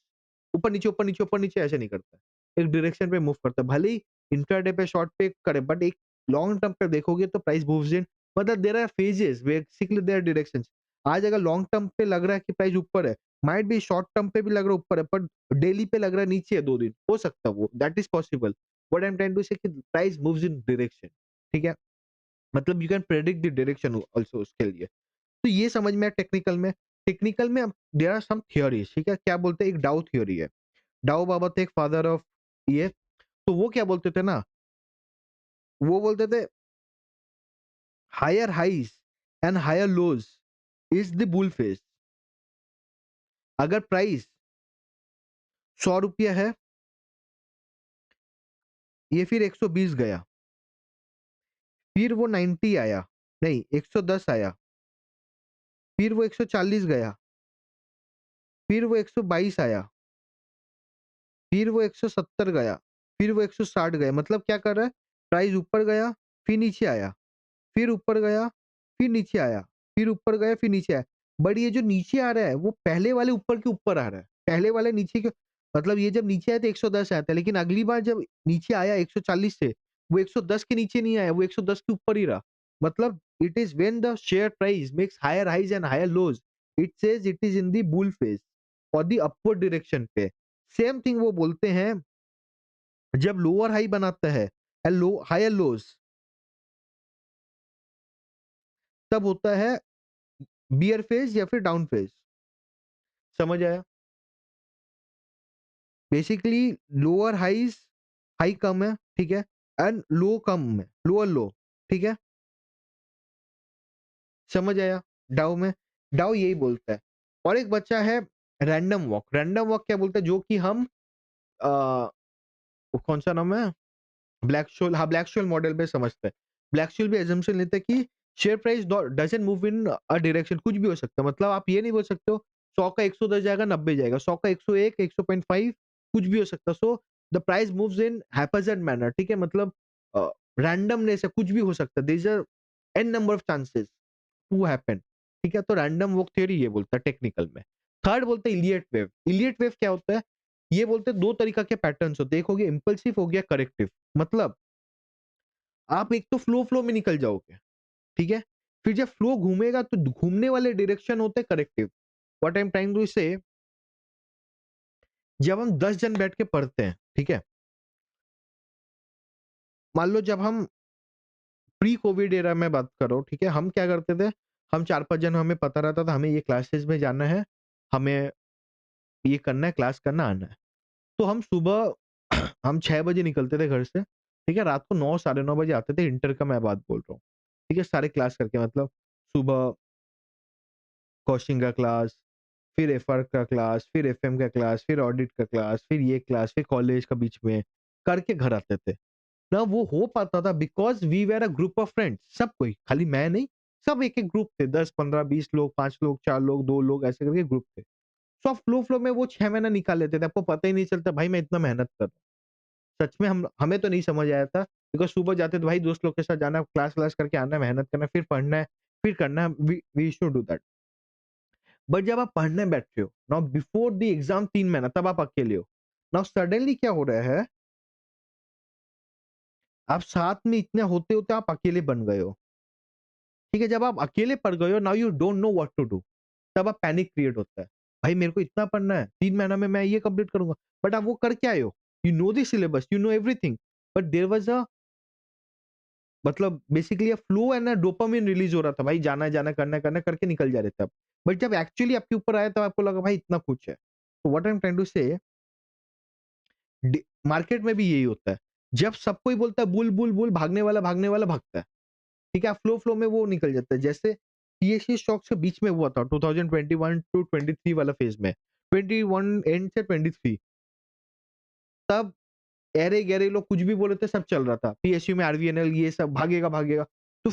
Speaker 1: ऊपर-नीचे, ऊपर-नीचे, ऊपर-नीचे ऐसे नहीं करता है। एक डायरेक्शन पे मूव करता है। भले ही इंट्राडे पे, शॉर्ट पे करे बट एक लॉन्ग टर्म पे देखोगे तो प्राइस मूव्स इन मतलब there are phases basically there are directions. आज अगर लॉन्ग टर्म पे लग रहा है कि प्राइस ऊपर है, माइट बी शॉर्ट टर्म पे भी लग रहा है ऊपर है, पर डेली पे लग रहा है नीचे है 2 दिन, हो सकता है वो, that is possible. What I am trying to say कि प्राइस मूव्स इन डायरेक्शन, ठीक है? मतलब you can predict the direction also उसके लिए। तो ये समझ में आया टेक्निकल में। टेक्निकल में अब देयर आर सम थियरीज़, ठीक है? क्या बोलते हैं, एक डाउ थ्योरी है। डाउ बाबा थे एक फादर ऑफ ये, तो वो क्या बोलते थे ना, वो बोलते थे higher highs and higher lows is the bull phase. अगर प्राइस ₹100 है, ये फिर 120 गया, फिर वो 90 आया, नहीं 110 आया, फिर वो 140 गया, फिर वो 122 आया, फिर वो 170 गया, फिर वो 160 गया। मतलब क्या कर रहा है, प्राइस ऊपर गया, फिर नीचे आया, फिर ऊपर गया, फिर नीचे आया, फिर ऊपर गया, फिर नीचे आया। बट ये जो नीचे आ रहा है, वो पहले वाले ऊपर के ऊपर आ रहा है। पहले वाले नीचे के मतलब ये जब नीचे आया तो 110 आया था, लेकिन अगली बार जब नीचे आया 140 से, वो 110 के नीचे नहीं आया, वो 110 के ऊपर ही रहा। मतलब it is when the share price makes higher highs and higher lows, it says it is in the bull phase और द अपवर्ड डायरेक्शन पे। सेम थिंग वो बोलते हैं जब लोअर हाई बनाता है लो हायर लोज, तब होता है बियर फेज या फिर डाउन फेज। समझ आया? बेसिकली लोअर हाईज, हाई कम है, ठीक है, एंड लो कम है, लोअर लो, ठीक है, समझ आया? डाउ में, डाउ यही बोलता है। और एक बच्चा है रैंडम वॉक। रैंडम वॉक क्या बोलता है? जो कि हम वो कौन सा नाम है, ब्लैक शोल, हाँ ब्लैक शोल मॉडल पे समझते हैं। ब्लैक शोल भी एजम्पशन लेते हैं कि share price doesn't move in a direction, कुछ भी हो सकता है। मतलब आप ये नहीं बोल सकते हो 100 का 110 जाएगा, 90 जाएगा, 100 का 101, 100.5, कुछ भी हो सकता है। So the price moves in haphazard manner, ठीक है, मतलब रैंडमनेस है, कुछ भी हो सकता है। There is a an number of chances to happen, ठीक है। तो रैंडम वॉक थ्योरी ये बोलता है टेक्निकल में। थर्ड बोलते हैं इलियट वेव। इलियट वेव क्या होता है? ये बोलते हैं दो तरीका के पैटर्न्स होते हैं, एक हो गया इंपल्सिव, हो गया करेक्टिव। मतलब आप एक तो फ्लो में निकल जाओगे, ठीक है? फिर जब फ्लो घूमेगा तो घूमने वाले डायरेक्शन होते हैं corrective. What I am trying to say, जब हम 10 जन बैठ के पढ़ते हैं, ठीक है? मान लो जब हम प्री कोविड एरा में बात करो, ठीक है? हम क्या करते थे? हम 4-5 जन, हमें पता रहता था हमें ये क्लासेस में जाना है, हमें ये करना है, क्लास करना, आना है। तो हम सुबह हम 6 बजे निकलते थे घर से, ठीक है? रात को 9 साढ़े 9 बजे आते थे, इंटर का मैं बात बोल रहा हूँ। ठीक है? सारे क्लास करके, मतलब सुबह कोचिंग का क्लास, फिर एफआर का क्लास, फिर एफएम का क्लास, फिर ऑडिट का क्लास, फिर ये क्लास, फिर कॉलेज का बीच में, करके घर आते थे। ना वो हो पाता था because we were a group of friends, सब कोई, खाली मैं नहीं, सब एक-एक ग्रुप थे, 10, 15, 20 लोग, 5 लोग, 4 लोग, 2 लोग, ऐसे करके ग्रुप थे। सो आप फ्लो में वो 6 महीना निकाल लेते थे, आपको पता ही नहीं चलता भाई मैं इतना मेहनत कर रहा हूँ। सच में हम हमें तो नहीं समझ आया था, बिकॉज़ सुबह जाते थे भाई दोस्त लोग के साथ जाना, क्लास-व्लास करके आना है, मेहनत करना है, फिर पढ़ना है, फिर करना है, we used to do that. But जब आप पढ़ने बैठते हो, नाउ बिफोर द एग्जाम 3 महीना, तब आप अकेले हो। नाउ सडनली क्या हो रहा है, आप साथ में इतने होते-होते आप अकेले बन गए हो। ठीक है, जब आप अकेले पड़ गए हो, now you don't know what to do, तब आप पैनिक क्रिएट होता है। भाई मेरे को इतना पढ़ना है, 3 महीना में मैं ये कंप्लीट करूँगा। बट आप वो कर क्या आए हो? You know the syllabus, you know everything, but there was a, मतलब basically a flow and a dopamine release हो रहा था। भाई जाना है, जाना है, करना है, करना है, करके निकल जा रहे थे आप। बट जब एक्चुअली आपके ऊपर आया, तब आपको लगा भाई इतना कुछ है। तो what I am trying to say, market में भी यही होता है। जब सब कोई बोलता है बुल बुल बुल, भागने वाला भागता है। ठीक है, आप फ्लो में वो निकल जाता है। जैसे पीएसयू स्टॉक्स के बीच में हुआ था 2021 टू 23 वाला फेज में, 21 एंड से 23, तब एरे गैरे लोग कुछ भी बोले थे, सब चल रहा था। पीएसयू में आरवीएनएल ये सब भागेगा भागेगा, तो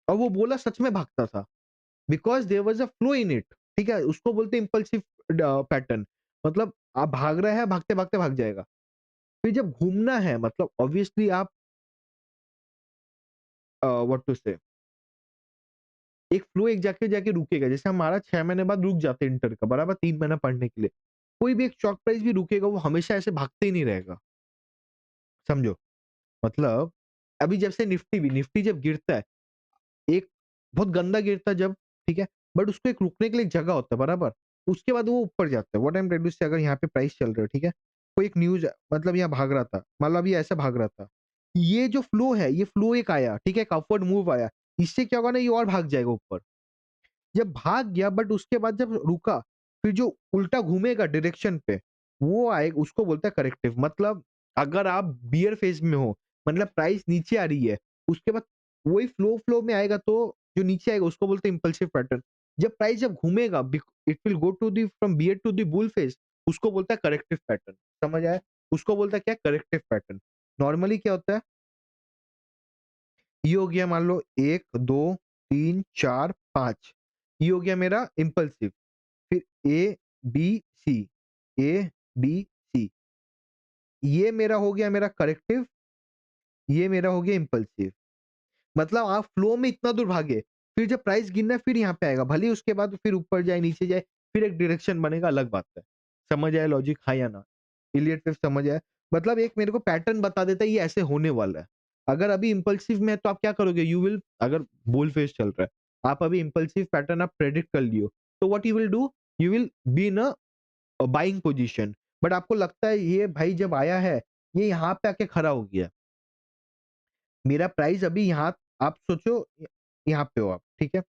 Speaker 1: और वो बोला सच में भागता था, because there was a flow in it. ठीक है, उसको बोलते हैं इम्पल्सिव पैटर्न। मतलब आप भाग रहे हैं, भागते भागते भाग जाएगा। फिर जब घूमना है, मतलब ऑब्वियसली आप व्हाट टू से, एक फ्लो एक जाके जाके रुकेगा। जैसे हमारा 6 महीने बाद रुक जाते हैं इंटर का, बराबर 3 महीना पढ़ने के लिए। कोई भी एक स्टॉक प्राइस भी रुकेगा, वो हमेशा ऐसे भागते ही नहीं रहेगा। समझो? मतलब अभी जब से निफ्टी जब गिरता है, एक बहुत गंदा गिरता है जब, ठीक है? बट उसको एक रुकने के लिए जगह होता है, बराबर? उसके बाद वो ऊपर जाता है। What I am trying to say, अगर यहाँ पे प्राइस चल रहा है, ठीक है? कोई एक न्यूज़ मतलब यहाँ भाग रहा था, मतलब ये ऐसा भाग रहा था। ये जो फ्लो है, ये फ्लो एक आया, ठीक है? एक अपवर्ड मूव आया। इससे क्या होगा ना, ये और भाग जाएगा ऊपर। जब भाग गया, बट उसके बाद जब रुका, फिर जो उल्टा घूमेगा डायरेक्शन पे, वो आए, उसको बोलता है करेक्टिव। मतलब अगर आप बियर फेज में हो, मतलब प्राइस नीचे आ रही है, उसके बाद वही फ्लो में आएगा, तो जो नीचे आएगा उसको बोलते हैं इम्पल्सिव पैटर्न। जब प्राइस जब घूमेगा, it will go to the from bear to the bull phase, उसको बोलता है करेक्टिव पैटर्न। समझ आया? उसको बोलता है क्या, करेक्टिव पैटर्न। नॉर्मली क्या होता है, ये हो गया मान लो 1 2 3 4 5, ये हो गया मेरा इम्पल्सिव। फिर ए, बी, सी, ए, बी, सी, ये मेरा हो गया मेरा करेक्टिव, ये मेरा हो गया इम्पल्सिव। मतलब आप फ्लो में इतना दूर भागे, फिर जब प्राइस गिरना है फिर यहाँ पे आएगा, भले ही उसके बाद फिर ऊपर जाए, नीचे जाए, फिर एक डायरेक्शन बनेगा, अलग बात है। समझ आया लॉजिक, हाँ या ना? इलियट वेव समझ आया? मतलब एक मेरे को पैटर्न बता देता है ये ऐसे होने वाला है। अगर अभी इम्पल्सिव में है तो आप क्या करोगे? यू विल, अगर बुल फेज चल रहा है, आप अभी इम्पल्सिव पैटर्न आप प्रेडिक्ट कर लियो, तो what you will do, you will be in a buying position. But आपको लगता है ये भाई जब आया है, ये यहाँ पे आके खड़ा हो गया। मेरा प्राइस अभी यहाँ, आप सोचो यहाँ पे हो आप, ठीक है?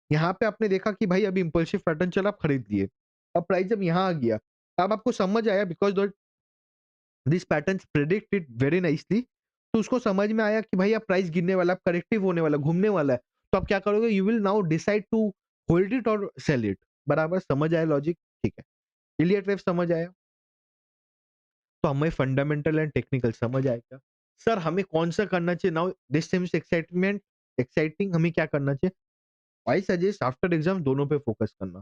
Speaker 1: यहाँ पे आपने देखा कि भाई अभी इम्पल्सिव पैटर्न चला, आप खरीद लिए। अब प्राइस जब यहाँ आ गया, तब आपको समझ आया because the this patterns predict it very nicely, तो उसको समझ में आया कि भाई अब प्राइस गिरने वाला है, अब करेक्टिव होने वाला है, घूमने वाला है। तो आप क्या करोगे? You will now decide to hold it और सेल इट। बराबर समझ आया लॉजिक? ठीक है। इलियट वेव समझ आया? तो हमें फंडामेंटल एंड टेक्निकल समझ आएगा। सर हमें कौन-सा करना चाहिए? नाउ दिस सीम्स एक्साइटिंग, हमें क्या करना चाहिए? आई सजेस्ट आफ्टर एग्ज़ाम दोनों पे फोकस करना।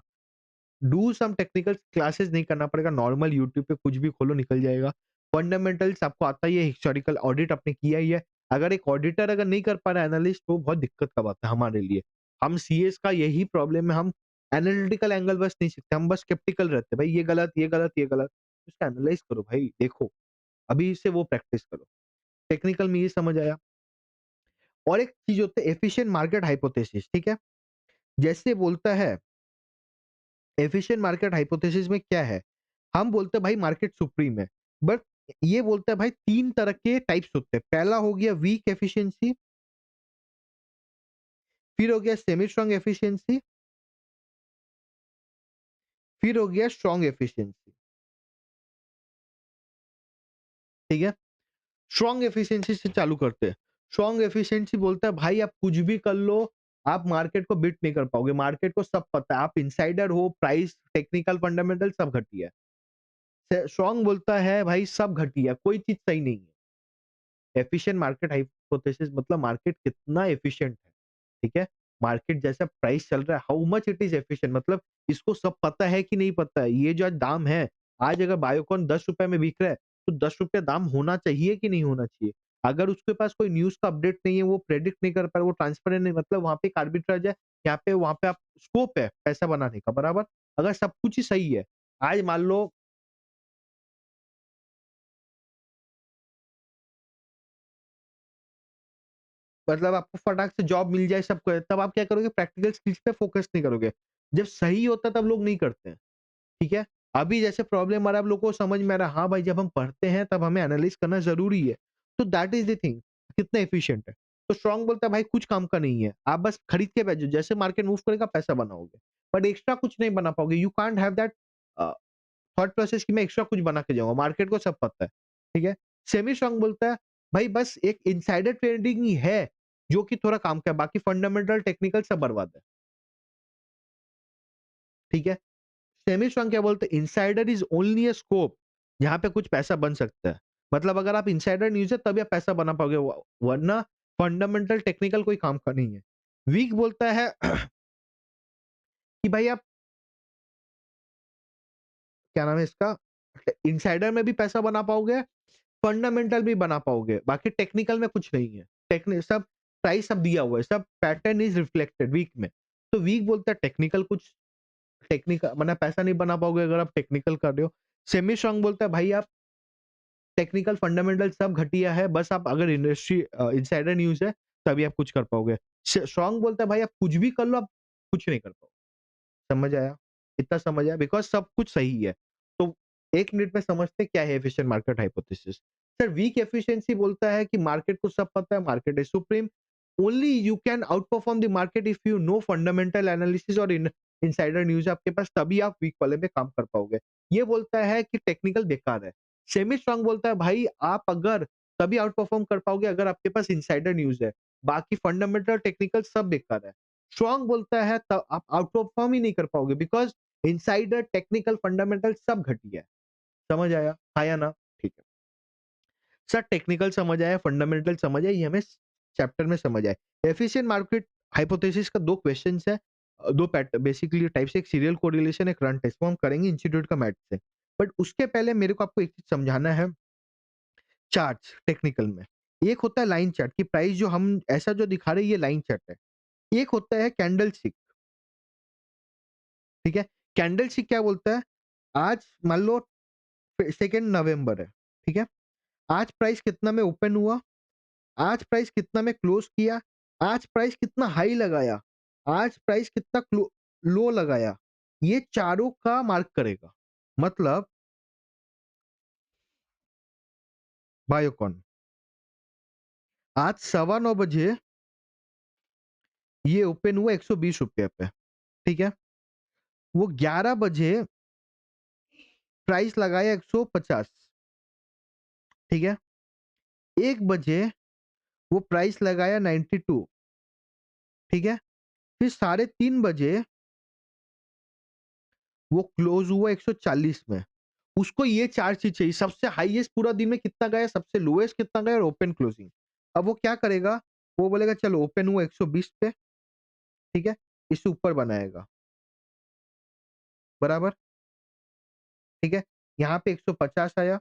Speaker 1: डू सम टेक्निकल क्लासेस नहीं करना पड़ेगा, नॉर्मल यूट्यूब पे कुछ भी खोलो निकल जाएगा। फंडामेंटल्स आपको आता ही है, हिस्टोरिकल ऑडिट आपने किया ही है। अगर एक ऑडिटर अगर नहीं कर पा रहा है एनालिस्ट, तो बहुत दिक्कत का बात है हमारे लिए। हम सीएस का यही प्रॉब्लम है, हम एनालिटिकल एंगल बस नहीं सीखते, हम बस स्केप्टिकल रहते हैं। भाई ये गलत, ये गलत, ये गलत। उसको एनालाइज़ करो भाई, देखो, अभी से वो प्रैक्टिस करो। टेक्निकल में ये समझ आया। और एक चीज़ होता है एफिशिएंट मार्केट हाइपोथेसिस, ठीक है? जैसे बोलता है एफिशिएंट मार्केट हाइपोथेसिस में क्या है? हम बोलते हैं भाई मार्केट सुप्रीम है। बट ये बोलता है भाई 3 तरह के टाइप्स होते हैं। पहला हो गया वीक एफिशिएंसी, फिर हो गया सेमी स्ट्रांग एफिशिएंसी, फिर हो गया स्ट्रांग एफिशिएंसी। ठीक है? स्ट्रांग एफिशिएंसी से चालू करते हैं। स्ट्रांग एफिशिएंसी बोलता है भाई आप कुछ भी कर लो, आप मार्केट को बीट नहीं कर पाओगे। मार्केट को सब पता है। आप इनसाइडर हो, प्राइस, टेक्निकल फंडामेंटल सब घटिया है। स्ट्रांग बोलता है भाई सब घटिया, कोई चीज़ सही नहीं है। एफिशिएंट मार्केट हाइपोथेसिस मतलब मार्केट कितना एफिशिएंट है, ठीक है? मार्केट जैसा प्राइस चल रहा है, how much it is efficient, मतलब इसको सब पता है कि नहीं पता है। ये जो आज दाम है, आज अगर बायोकॉन ₹10 में बिक रहा है, तो ₹10 दाम होना चाहिए कि नहीं होना चाहिए? अगर उसके पास कोई न्यूज़ का अपडेट नहीं है, वो प्रेडिक्ट नहीं कर पा रहा, वो ट्रांसपेरेंट नहीं, मतलब वहाँ पे एक आर्बिट्राज है, यहाँ पे वहाँ पे आप स्कोप है पैसा बनाने का, बराबर? अगर सब कुछ ही सही है, आज मान लो मतलब आपको फटाक से जॉब मिल जाए सब क तब आप क्या करोगे? प्रैक्टिकल स्किल्स पे फोकस नहीं करोगे। जब सही होता है तब लोग नहीं करते हैं, ठीक है? अभी जैसे प्रॉब्लम आ रहा है, आप लोगों को समझ में आ रहा है, हाँ भाई जब हम पढ़ते हैं तब हमें एनालाइज़ करना ज़रूरी है। तो दैट इज़ द थिंग, कितना एफिशिएंट है। तो स्ट्रॉन्ग बोलता है भाई कुछ काम का नहीं है, आप बस खरीद के बैठ जाओ, जैसे मार्केट मूव करेगा पैसा बनाओगे। बट एक्स्ट्रा कुछ नहीं बना पाओगे, you can't have that a, thought process कि मैं एक्स्ट्रा कुछ बना के जाऊँगा, मार्केट को सब पता है, ठीक है? सेमी स्ट्रॉन्ग बोलता है, भाई बस एक इनसाइडर ट्रेडिंग ही है, जो कि थोड़ा काम का है, बाकी फंडामेंटल, टेक्निकल सब बर्बाद है, ठीक है? सेमी स्ट्रॉन्ग क्या बोलते हैं? Insider is only a scope, जहाँ पे कुछ पैसा बन सकता है। मतलब अगर आप इनसाइडर न्यूज़ है तभी आप पैसा बना पाओगे, वरना फंडामेंटल, टेक्निकल कोई काम का नहीं है। वीक बोलता है कि भाई आप क्या नाम है इसका? इनसाइडर में भी पैसा बना पाओगे, फंडामेंटल भी बना पाओगे, बाकी टेक्निकल में कुछ नहीं है। टेक्नि सब प्राइस सब दिया हुआ है, सब पैटर्न इज़ रिफ्लेक्टेड वीक में। तो वीक बोलता है टेक्निकल कुछ मतलब पैसा नहीं बना पाओगे अगर आप टेक्निकल कर रहे हो। सेमी स्ट्रॉन्ग बोलता है भाई आप टेक्निकल फंडामेंटल सब घटिया है, बस आप अगर इनसाइडर न्यूज़ है तभी आप कुछ कर पाओगे। स्ट्रॉन्ग बोलता है भाई आप कुछ भी कर लो, आप कुछ नहीं कर पाओगे। समझ आया? इतना समझ आया बिकॉज़ सब कुछ सही है। तो 1 मिनट में समझते हैं क्या है efficient market hypothesis. Sir weak efficiency बोलता है कि मार्केट को सब पता है, market is supreme. Only you can outperform the market if you know fundamental analysis और इनसाइडर न्यूज़ आपके पास, तभी आप वीक वाले पे काम कर पाओगे। ये बोलता है कि टेक्निकल बेकार है। सेमी स्ट्रॉन्ग बोलता है भाई आप अगर तभी आउट परफॉर्म कर पाओगे अगर आपके पास इनसाइडर न्यूज़ है। बाकी फंडामेंटल, टेक्निकल सब बेकार है। स्ट्रॉन्ग बोलता है तब आप आउट परफॉर्म ही नहीं कर पाओगे बिकॉज़ इनसाइडर, टेक्निकल, फंडामेंटल सब घटिया है। समझ आया? हाँ या ना? ठीक है। सर टेक्निकल समझ आया, फंडामेंटल समझ आया, ये हमें चैप्टर में समझ आए। एफिशिएंट मार्केट हाइपोथेसिस का 2 क्वेश्चन्स है, 2 बेसिकली टाइप्स, एक सीरियल कोरिलेशन, एक रन टेस्ट, वो हम करेंगे इंस्टीट्यूट का मैथ से। बट उसके पहले मेरे को आपको एक चीज़ समझाना है चार्ट्स टेक्निकल में। एक होता है लाइन चार्ट कि प्राइस जो हम ऐसा जो दिखा रहे हैं ये लाइन चार्ट है। एक होता है कैंडलस्टिक, ठीक है? कैंडलस्टिक क्या बोलता है? आज मान लो 2 नवंबर है, ठीक है? आज प्राइस कितना में ओपन हुआ, आज प्राइस कितना में क्लोज किया, आज प्राइस कितना हाई लगाया, आज प्राइस कितना लो लगाया, ये चारों का मार्क करेगा। मतलब बायोकॉन। आज 9:15 बजे ये ओपन हुआ ₹120 पे, ठीक है? वो 11 बजे प्राइस लगाया 150, ठीक है? 1 बजे वो प्राइस लगाया 92, ठीक है? फिर 3:30 बजे वो क्लोज हुआ 140 में। उसको ये 4 चीज़ चाहिए, सबसे हाईएस्ट पूरा दिन में कितना गया, सबसे लोएस्ट कितना गया और ओपन क्लोजिंग। अब वो क्या करेगा, वो बोलेगा चलो ओपन हुआ 120 पे, ठीक है? इससे ऊपर बनाएगा, बराबर? ठीक है? यहाँ पे 150 आया,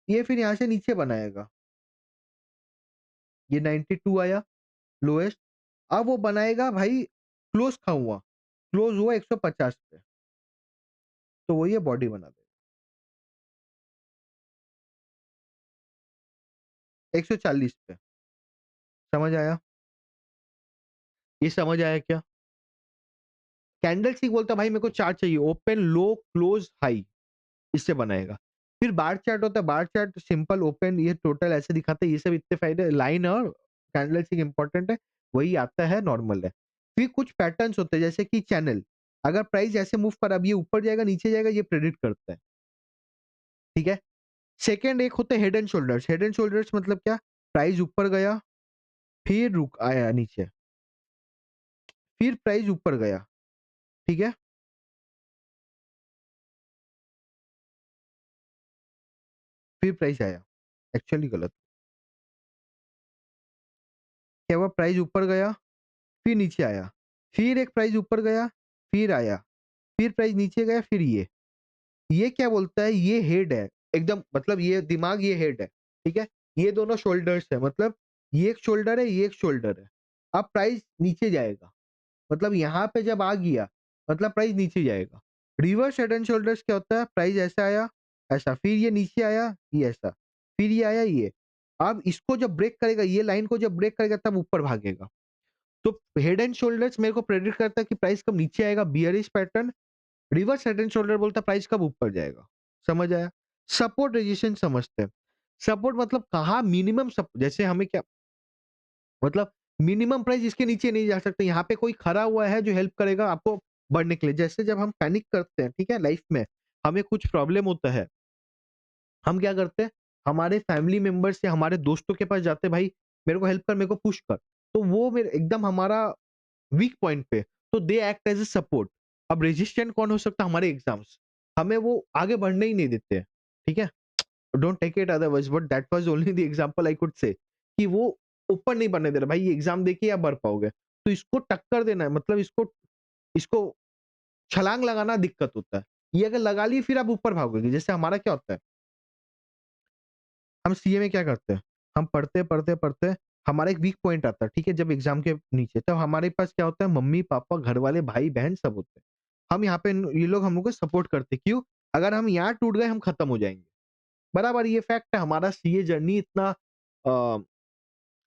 Speaker 1: ये फिर यहाँ से नीचे बनाएगा, ये 92 आया लोएस्ट। अब वो बनाएगा भाई क्लोज कहाँ हुआ? क्लोज हुआ 150 पे, तो वो ये बॉडी बना देगा। 140 पे, समझ आया? ये समझ आया क्या? कैंडल स्टिक बोलता है भाई मेरे को 4 चाहिए, ओपन, लो, क्लोज, हाई, इससे बनाएगा। फिर बार चार्ट होता है, बार चार्ट सिंपल, ओपन, ये टोटल ऐसे दिखाता है, ये सब इतने फायदे, लाइन और कैंडल स्टिक इंपॉर्टेंट है, वही आता है, नॉर्मल है। फिर कुछ पैटर्न्स होते हैं जैसे कि चैनल, अगर प्राइस ऐसे मूव कर, अब ये ऊपर जाएगा नीचे जाएगा, ये प्रेडिक्ट करता है, ठीक है? सेकंड एक होता है head and shoulders, head and shoulders मतलब क्या? प्राइस ऊपर गया, फिर रुक आया नीचे, फिर प्राइस ऊपर गया, ठीक है? फिर प्राइस आया, एक्चुअली गलत, क्या हुआ, प्राइस ऊपर गया, फिर नीचे आया, फिर एक प्राइस ऊपर गया, फिर आया, फिर प्राइस नीचे गया, फिर ये क्या बोलता है, ये हेड है एकदम, मतलब ये दिमाग, ये हेड है, ठीक है? ये दोनों शोल्डर्स है, मतलब ये एक शोल्डर है, ये एक शोल्डर है। अब प्राइस नीचे जाएगा, मतलब यहाँ पे जब आ गया, मतलब प्राइस नीचे जाएगा। रिवर्स हेड एंड शोल्डर्स क्या होता है, प्राइस ऐसा आया, ऐसा, फिर ये नीचे आया, ये ऐसा, फिर ये आया, ये। अब इसको जब ब्रेक करेगा, ये लाइन को जब ब्रेक करेगा तब ऊपर भागेगा। तो हेड एंड शोल्डर्स मेरे को प्रेडिक्ट करता है कि प्राइस कब नीचे आएगा, bearish pattern. Reverse head and shoulder बोलता है प्राइस कब ऊपर जाएगा। समझ आया? सपोर्ट रेजिस्टेंस समझते हैं। सपोर्ट मतलब कहाँ मिनिमम जैसे हमें क्या मतलब, मिनिमम प्राइस इसके नीचे नहीं जा सकते, यहाँ पे कोई खड़ा हुआ है जो हेल्प करेगा आपको बढ़ने के लिए। जैसे जब हम पैनिक करते हैं, ठीक है, लाइफ में हमें कुछ प्रॉब्लम होता है, हम क्या करते हैं, हमारे फैमिली मेंबर्स या हमारे दोस्तों के पास जाते हैं, भाई मेरे को हेल्प कर, मेरे को पुश कर। तो वो मेरे एकदम हमारा वीक पॉइंट पे, तो they act as a support. अब रेजिस्टेंट कौन हो सकता है, हमारे एग्जाम्स, हमें वो आगे बढ़ने ही नहीं देते हैं, ठीक है? Don't take it otherwise, but that was only the example I could say, कि वो ऊपर नहीं बढ़ने दे रहा, भाई ये एग्जाम देखिए आप बढ़ पाओगे, तो इसको टक्कर देना है, मतलब इसको इसको छलांग लगाना दिक्कत होता है। ये अगर लगा लिए फिर आप ऊपर भागोगे। जैसे हमारा क्या होता है, हम सीए में क्या करते हैं, हम पढ़ते पढ़ते पढ़ते हमारा एक वीक पॉइंट आता है, ठीक है, जब एग्जाम के नीचे, तब हमारे पास क्या होता है, मम्मी पापा घर वाले भाई बहन सब होते हैं। हम यहाँ पे ये लोग हम लोग को सपोर्ट करते हैं। क्यों? अगर हम यहाँ टूट गए हम खत्म हो जाएंगे, बराबर। ये फैक्ट है, हमारा सीए जर्नी इतना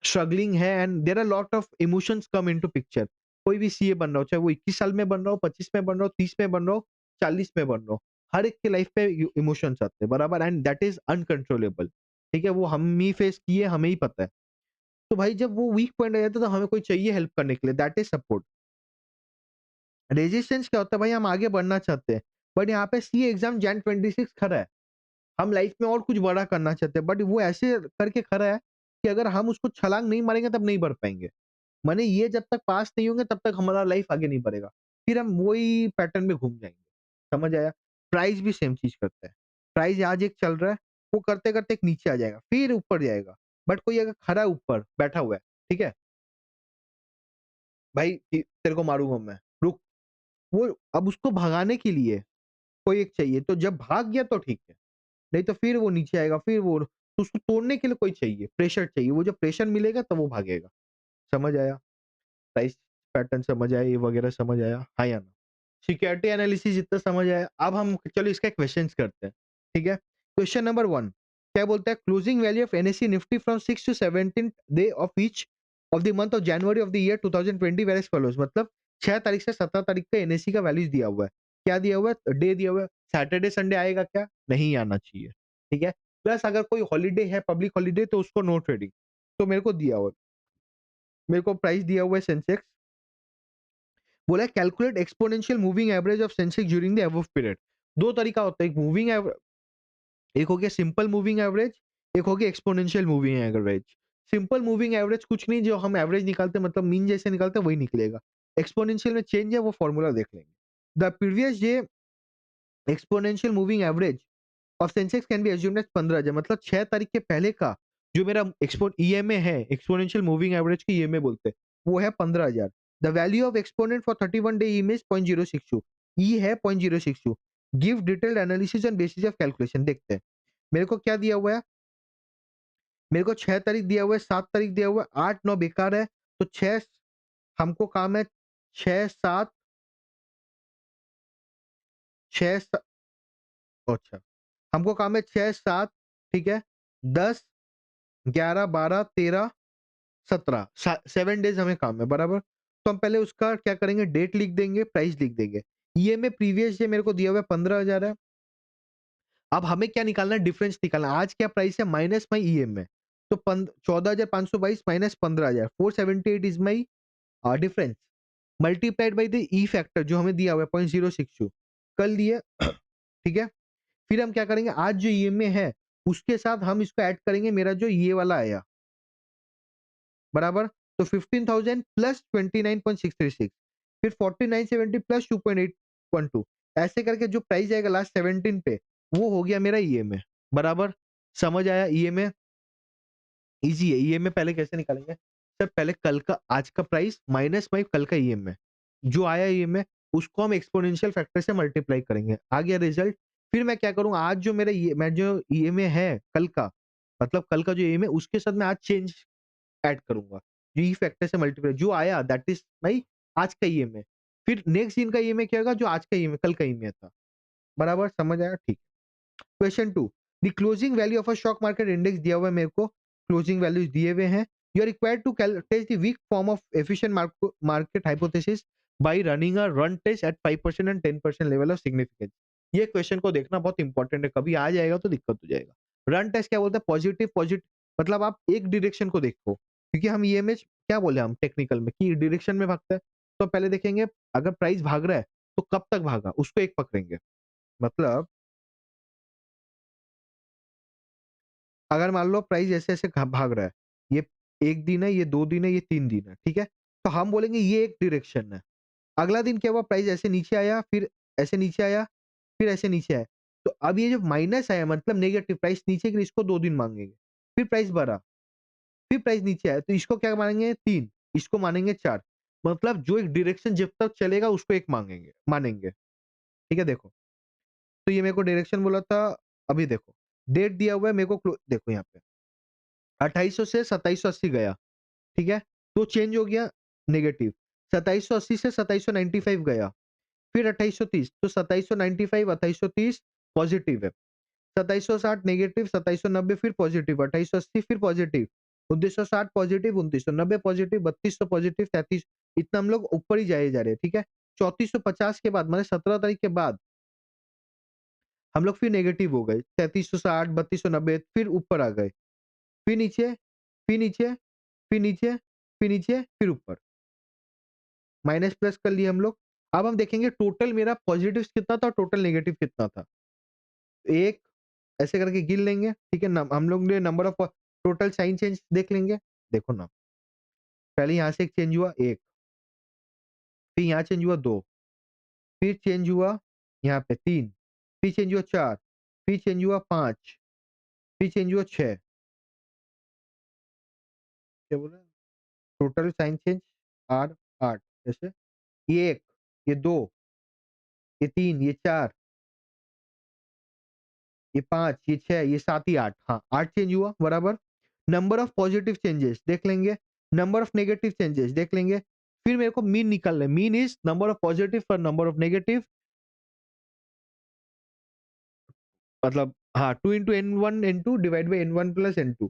Speaker 1: स्ट्रगलिंग है, and there are lot of emotions come into picture. कोई भी सीए बन रहा हो, चाहे वो 21 साल में बन रहा हो, 25 में बन रहा हो, 30 में बन रहा हो, 40 में बन रहा हो, हर एक के लाइफ पे इमोशंस आते हैं, बराबर, एंड दैट इज अनकंट्रोलेबल। ठीक है, वो हम ही फेस किए, हमें ही पता है। तो भाई जब वो वीक पॉइंट आ जाता है तो हमें कोई चाहिए हेल्प करने के लिए, दैट इज सपोर्ट। रेजिस्टेंस क्या होता है, भाई हम आगे बढ़ना चाहते हैं, बट यहाँ पे सी एग्जाम जैन 26 खड़ा है, हम लाइफ में और कुछ बड़ा करना चाहते हैं, बट वो ऐसे करके खड़ा है कि अगर हम उसको छलांग नहीं मारेंगे तब नहीं बढ़ पाएंगे। माने ये जब तक पास नहीं होंगे तब तक हमारा लाइफ आगे नहीं बढ़ेगा, फिर हम वही पैटर्न में घूम जाएंगे। समझ आया? प्राइस भी सेम चीज करता है। प्राइस आज एक चल रहा है, वो करते करते एक नीचे आ जाएगा, फिर ऊपर जाएगा, बट कोई अगर खड़ा है ऊपर बैठा हुआ है, ठीक है, भाई तेरे को मारूंगा मैं, रुक। वो अब उसको भगाने के लिए कोई एक चाहिए, तो जब भाग गया तो ठीक है, नहीं तो फिर वो नीचे आएगा, फिर वो, तो उसको तोड़ने के लिए कोई चाहिए, प्रेशर चाहिए, वो जब प्रेशर मिलेगा तब वो भागेगा। समझ आया? प्राइस पैटर्न समझ आया, ये वगैरह समझ आया, हाँ या ना? सिक्योरिटी एनालिसिस इतना समझ आया, अब हम चलो इसका क्वेश्चंस करते हैं, ठीक है? क्वेश्चन नंबर 1 क्या बोलता है, closing value of NSC Nifty from 6 to 17th day of each of the month of January of the year 2020 were as follows, मतलब 6 तारीख से 17 तारीख का एनएससी का वैल्यूज दिया हुआ है। क्या दिया हुआ है? डे दिया हुआ है। सैटरडे संडे आएगा क्या? नहीं आना चाहिए, ठीक है? प्लस अगर कोई हॉलिडे है, पब्लिक हॉलिडे, तो उसको नो ट्रेडिंग। तो मेरे को दिया हुआ, मेरे को प्राइस दिया हुआ है सेंसेक्स, बोला है calculate exponential moving average of Sensex during the above period. दो तरीका होता है, एक मूविंग एवरेज, एक हो गया सिंपल मूविंग एवरेज, एक हो गया exponential moving average. Simple moving average कुछ नहीं, जो हम एवरेज निकालते हैं, मतलब मीन जैसे निकालते हैं वही निकलेगा। एक्सपोनेंशियल में चेंज है, वो फॉर्मूला देख लेंगे। The previous day exponential moving average of Sensex can be assumed as 15,000, मतलब 6 तारीख के पहले का जो मेरा ईएमए है, एक्सपोनेंशियल मूविंग एवरेज की ईएमए बोलते हैं, वो है 15,000। The value of exponent for 31 day EMA is 0.062, ई है 0.062। Give detailed analysis on basis of calculation. देखते हैं मेरे को क्या दिया हुआ है। मेरे को 6 तारीख दिया हुआ है, 7 तारीख दिया हुआ है, 8 9 बेकार है, तो 6 हमको काम है, 6 7 6 अच्छा, हमको काम है 6 7, ठीक है, 10 11 12 13 17, 7 डेज हमें काम है, बराबर। तो हम पहले उसका क्या करेंगे, डेट लिख देंगे, प्राइस लिख देंगे। ईएमए प्रीवियस डे मेरे को दिया हुआ है 15,000 है। अब हमें क्या निकालना है, डिफरेंस निकालना है। आज क्या प्राइस है माइनस माई ईएमए, तो 14,522 minus 15,000, 478 is my difference, multiplied by the E factor जो हमें दिया हुआ है 0.062 कर लिए। ठीक है, फिर हम क्या करेंगे, आज जो ईएमए है उसके साथ हम इसको ऐड करेंगे, मेरा जो ये वाला आया, बराबर। तो 15,000 प्लस 29.636, फिर 4970 प्लस 2.812, ऐसे करके जो प्राइस आएगा लास्ट 17 पे, वो हो गया मेरा ईएमए, बराबर। समझ आया? ईएमए इजी है। ईएमए पहले कैसे निकालेंगे सर, पहले कल का, आज का प्राइस माइनस माई कल का ईएमए, जो आया ईएमए उसको हम एक्सपोनेंशियल फैक्टर से मल्टीप्लाई करेंगे, आ गया रिजल्ट। फिर मैं क्या करूंगा, आज जो मेरा मैं जो ईएमए है कल का, मतलब कल का जो ईएमए, उसके साथ मैं आज चेंज ऐड करूंगा, ई फैक्टर से मल्टीप्लाई, जो आया दैट इज भाई आज का ईएमए। फिर नेक्स्ट दिन का ईएमए क्या होगा, जो आज का ईएमए कल का ईएमए था, बराबर। समझ आया? ठीक। Question 2, the closing value of a stock market index दिया हुआ है मेरे को, क्लोजिंग वैल्यूज दिए हुए हैं। You are required to test the weak form of efficient market hypothesis by running a run test at 5% and 10% level of significance. ये question को देखना बहुत इंपॉर्टेंट है, कभी आ जाएगा तो दिक्कत हो जाएगा। रन टेस्ट क्या बोलता है, पॉजिटिव पॉजिटिव, मतलब आप एक डायरेक्शन को देखो, क्योंकि हम ईएमएच क्या बोले हम टेक्निकल में कि डायरेक्शन में भागता है, तो पहले देखेंगे अगर प्राइस भाग रहा है तो कब तक भागा, उसको एक पकड़ेंगे। मतलब अगर मान लो प्राइस ऐसे-ऐसे भाग रहा है, ये 1 दिन है, ये 2 दिन है, ये 3 दिन है, ठीक है? तो हम बोलेंगे ये एक डायरेक्शन है। अगला दिन क्या हुआ, प्राइस ऐसे नीचे आया, फिर ऐसे नीचे आया, फिर ऐसे नीचे आया। तो अब ये जो माइनस आया मतलब नेगेटिव, प्राइस नीचे गिरी, इसको 2 दिन मांगेंगे। फिर प्राइस बढ़ा, फिर प्राइस नीचे आया, तो इसको क्या मानेंगे 3, इसको मानेंगे 4। मतलब जो एक डायरेक्शन जब तक चलेगा उसको एक मांगेंगे मानेंगे। ठीक है, देखो। तो ये मेरे को डायरेक्शन बोला था, अभी देखो, डेट दिया हुआ है मेरे को, देखो यहाँ पे 2800 से 2780 गया, ठीक है? तो चेंज हो गया नेगेटिव। 2780 से 2795 गया, फिर 2830, तो 2795 2830 पॉजिटिव है। 2760 नेगेटिव, 2790 फिर पॉजिटिव, 2880 फिर पॉजिटिव, 2960 पॉजिटिव, 2990 पॉजिटिव, 3200 पॉजिटिव, 33, इतना हम लोग ऊपर ही जाए जा रहे हैं, ठीक है? 3450 के बाद, मतलब 17 तारीख के बाद हम लोग फिर नेगेटिव हो गए, 3360 3290, फिर ऊपर आ गए, फिर नीचे, फिर नीचे, फिर नीचे, फिर नीचे, फिर ऊपर, माइनस प्लस कर लिए हम लोग। अब हम देखेंगे टोटल मेरा पॉजिटिव कितना था, टोटल नेगेटिव कितना था। एक ऐसे करके गिन लेंगे, ठीक है? हम लोग ने number of total sign change देख लेंगे। देखो ना, पहले यहाँ से एक चेंज हुआ 1, फिर यहाँ चेंज हुआ 2, फिर चेंज हुआ यहाँ पे 3, फिर चेंज हुआ 4, फिर चेंज हुआ 5, फिर चेंज हुआ 6। क्या बोला? टोटल साइन चेंज आर 8, जैसे ये 1, ये 2, ये 3, ये 4, ये 5, ये 6, ये 7 ही 8, हाँ 8 चेंज हुआ, बराबर। नंबर ऑफ पॉजिटिव चेंजेस देख लेंगे, नंबर ऑफ नेगेटिव चेंजेस देख लेंगे, फिर मेरे को मीन निकालना है। Mean is number of positive पर नंबर ऑफ नेगेटिव, मतलब हाँ 2 into n1 n2 divide by n1 plus n2,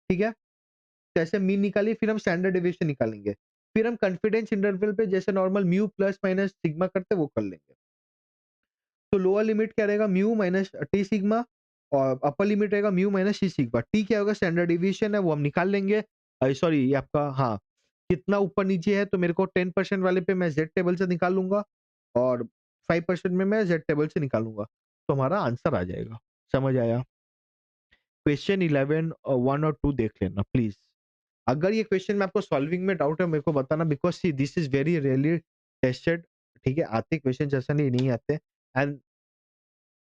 Speaker 1: ठीक है? तो ऐसे मीन निकालिए, फिर हम स्टैंडर्ड डेविएशन निकालेंगे, फिर हम कॉन्फिडेंस इंटरवल पे जैसे normal mu plus minus sigma करते वो कर लेंगे। तो लोअर लिमिट क्या रहेगा, म्यू माइनस टी सिग्मा, और अपर लिमिट रहेगा म्यू माइनस सी सिग्मा। टी क्या होगा? स्टैंडर्ड डेविएशन है, वो हम निकाल लेंगे। सॉरी, ये आपका हाँ, कितना ऊपर-नीचे है तो मेरे को 10% वाले पे मैं ज़ेड टेबल से निकालूँगा और 5% में मैं ज़ेड टेबल से निकालूँगा। तो हमारा आंसर आ जाएगा। समझ आया? क्वेश्चन 11 1 और 2 देख लेना प्लीज़। अगर ये क्वेश्चन में आपको सॉल्विंग में डाउट है मेरे को बताना, because see this is very rarely tested. ठीक है? आते क्वेश्चन ऐसा नहीं आते, and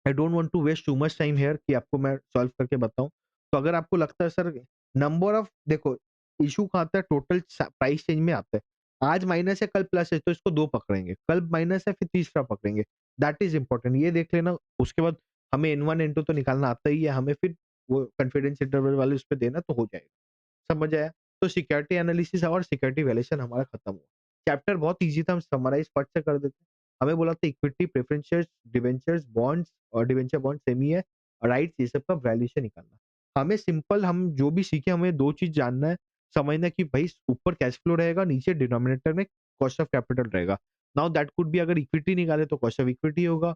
Speaker 1: I don't want to waste too much time here कि आपको मैं सॉल्व करके बताऊँ। तो अगर आपको लगता है सर नंबर ऑफ, देखो इश्यू कहाँ आता है, टोटल प्राइस चेंज में आता है। आज माइनस है कल प्लस है तो इसको 2 पकड़ेंगे, कल माइनस है फिर तीसरा पकड़ेंगे। दैट इज़ इम्पोर्टेंट, ये देख लेना। उसके बाद हमें N1 N2 तो निकालना आता ही है, हमें फिर वो कॉन्फिडेंस इंटरवल वाले उस पे देना तो हो जाएगा। समझ आया? तो सिक्योरिटी एनालिसिस और सिक्योरिटी वैल्यूएशन हमारा खत्म हुआ। चैप्टर बहुत ईज़ी था, हम समराइज़ फट से कर देते हैं। हमें बोला था इक्विटी, प्रेफरेंसेस, डिबेंचर्स, बॉन्ड्स और डिबेंचर बॉन्ड सेम ही है, राइट्स ये सब का वैल्यूएशन निकालना। हमें सिंपल, हम जो भी सीखे हमें 2 चीज़ जानना है, समझना है कि भाई ऊपर कैश फ्लो रहेगा, नीचे डिनोमिनेटर में कॉस्ट ऑफ कैपिटल रहेगा। नाउ दैट कुड बी, अगर इक्विटी निकाले तो कॉस्ट ऑफ इक्विटी होगा,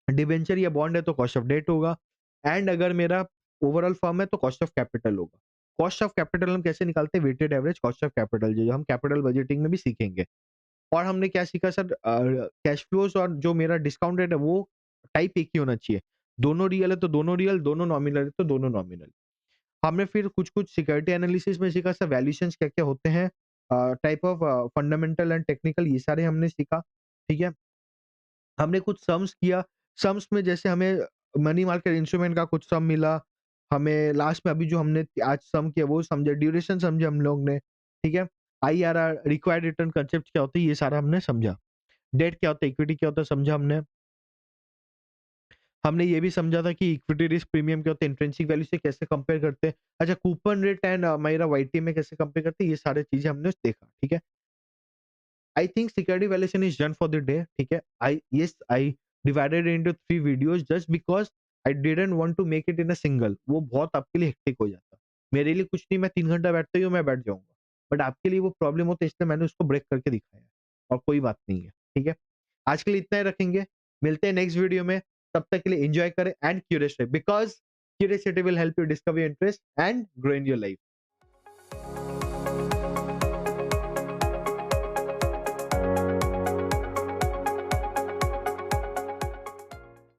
Speaker 1: डिबेंचर या बॉन्ड है तो कॉस्ट ऑफ डेट होगा, एंड अगर मेरा ओवरऑल फर्म है तो कॉस्ट ऑफ कैपिटल होगा। कॉस्ट ऑफ कैपिटल हम कैसे निकालते हैं? Weighted average cost of capital, जो हम कैपिटल बजटिंग में भी सीखेंगे। और हमने क्या सीखा सर? कैश फ्लोज और जो मेरा डिस्काउंट रेट है वो टाइप एक ही होना चाहिए। दोनों रियल है तो दोनों रियल, दोनों नॉमिनल है तो दोनों नॉमिनल। हमने फिर कुछ-कुछ सिक्योरिटी एनालिसिस में सीखा सर, वैल्यूएशंस क्या-क्या होते हैं, type of fundamental and technical, ये सारे हमने सीखा। ठीक है? हमने कुछ सम्स किया, सम्स में जैसे हमें मनी मार्केट इंस्ट्रूमेंट का कुछ सम मिला, हमें लास्ट में अभी जो हमने आज सम किया वो समझे, ड्यूरेशन समझे हम लोग ने, ठीक है? आईआरआर, रिक्वायर्ड रिटर्न कांसेप्ट क्या होता है, ये सारा हमने समझा। डेट क्या होता है, इक्विटी क्या होता है, समझा हमने। हमने ये भी समझा था कि इक्विटी रिस्क प्रीमियम क्या होता है, इंट्रिंसिक वैल्यू से कैसे कंपेयर करते हैं। अच्छा, कूपन रेट एंड मेरा वाईटी में कैसे कंपेयर करते हैं, ये सारी चीज़ें हमने देखा, ठीक है? I think security valuation is done for the day. ठीक है? I divided it into 3 videos just because I didn't want to make it in a single. वो बहुत आपके लिए हेक्टिक हो जाता। मेरे लिए कुछ नहीं, मैं 3 घंटा बैठता ही हूँ, मैं बैठ जाऊँगा। बट आपके लिए वो प्रॉब्लम होता है, इसलिए मैंने उसको ब्रेक करके दिखाया है, और कोई बात नहीं है। ठीक है? आज के लिए इतना ही रखेंगे। मिलते हैं नेक्स्ट वीडियो में। तब तक के लिए एन्जॉय करें एंड क्यूरियस रहे, because curiosity will help you discover your interest and grow in your life.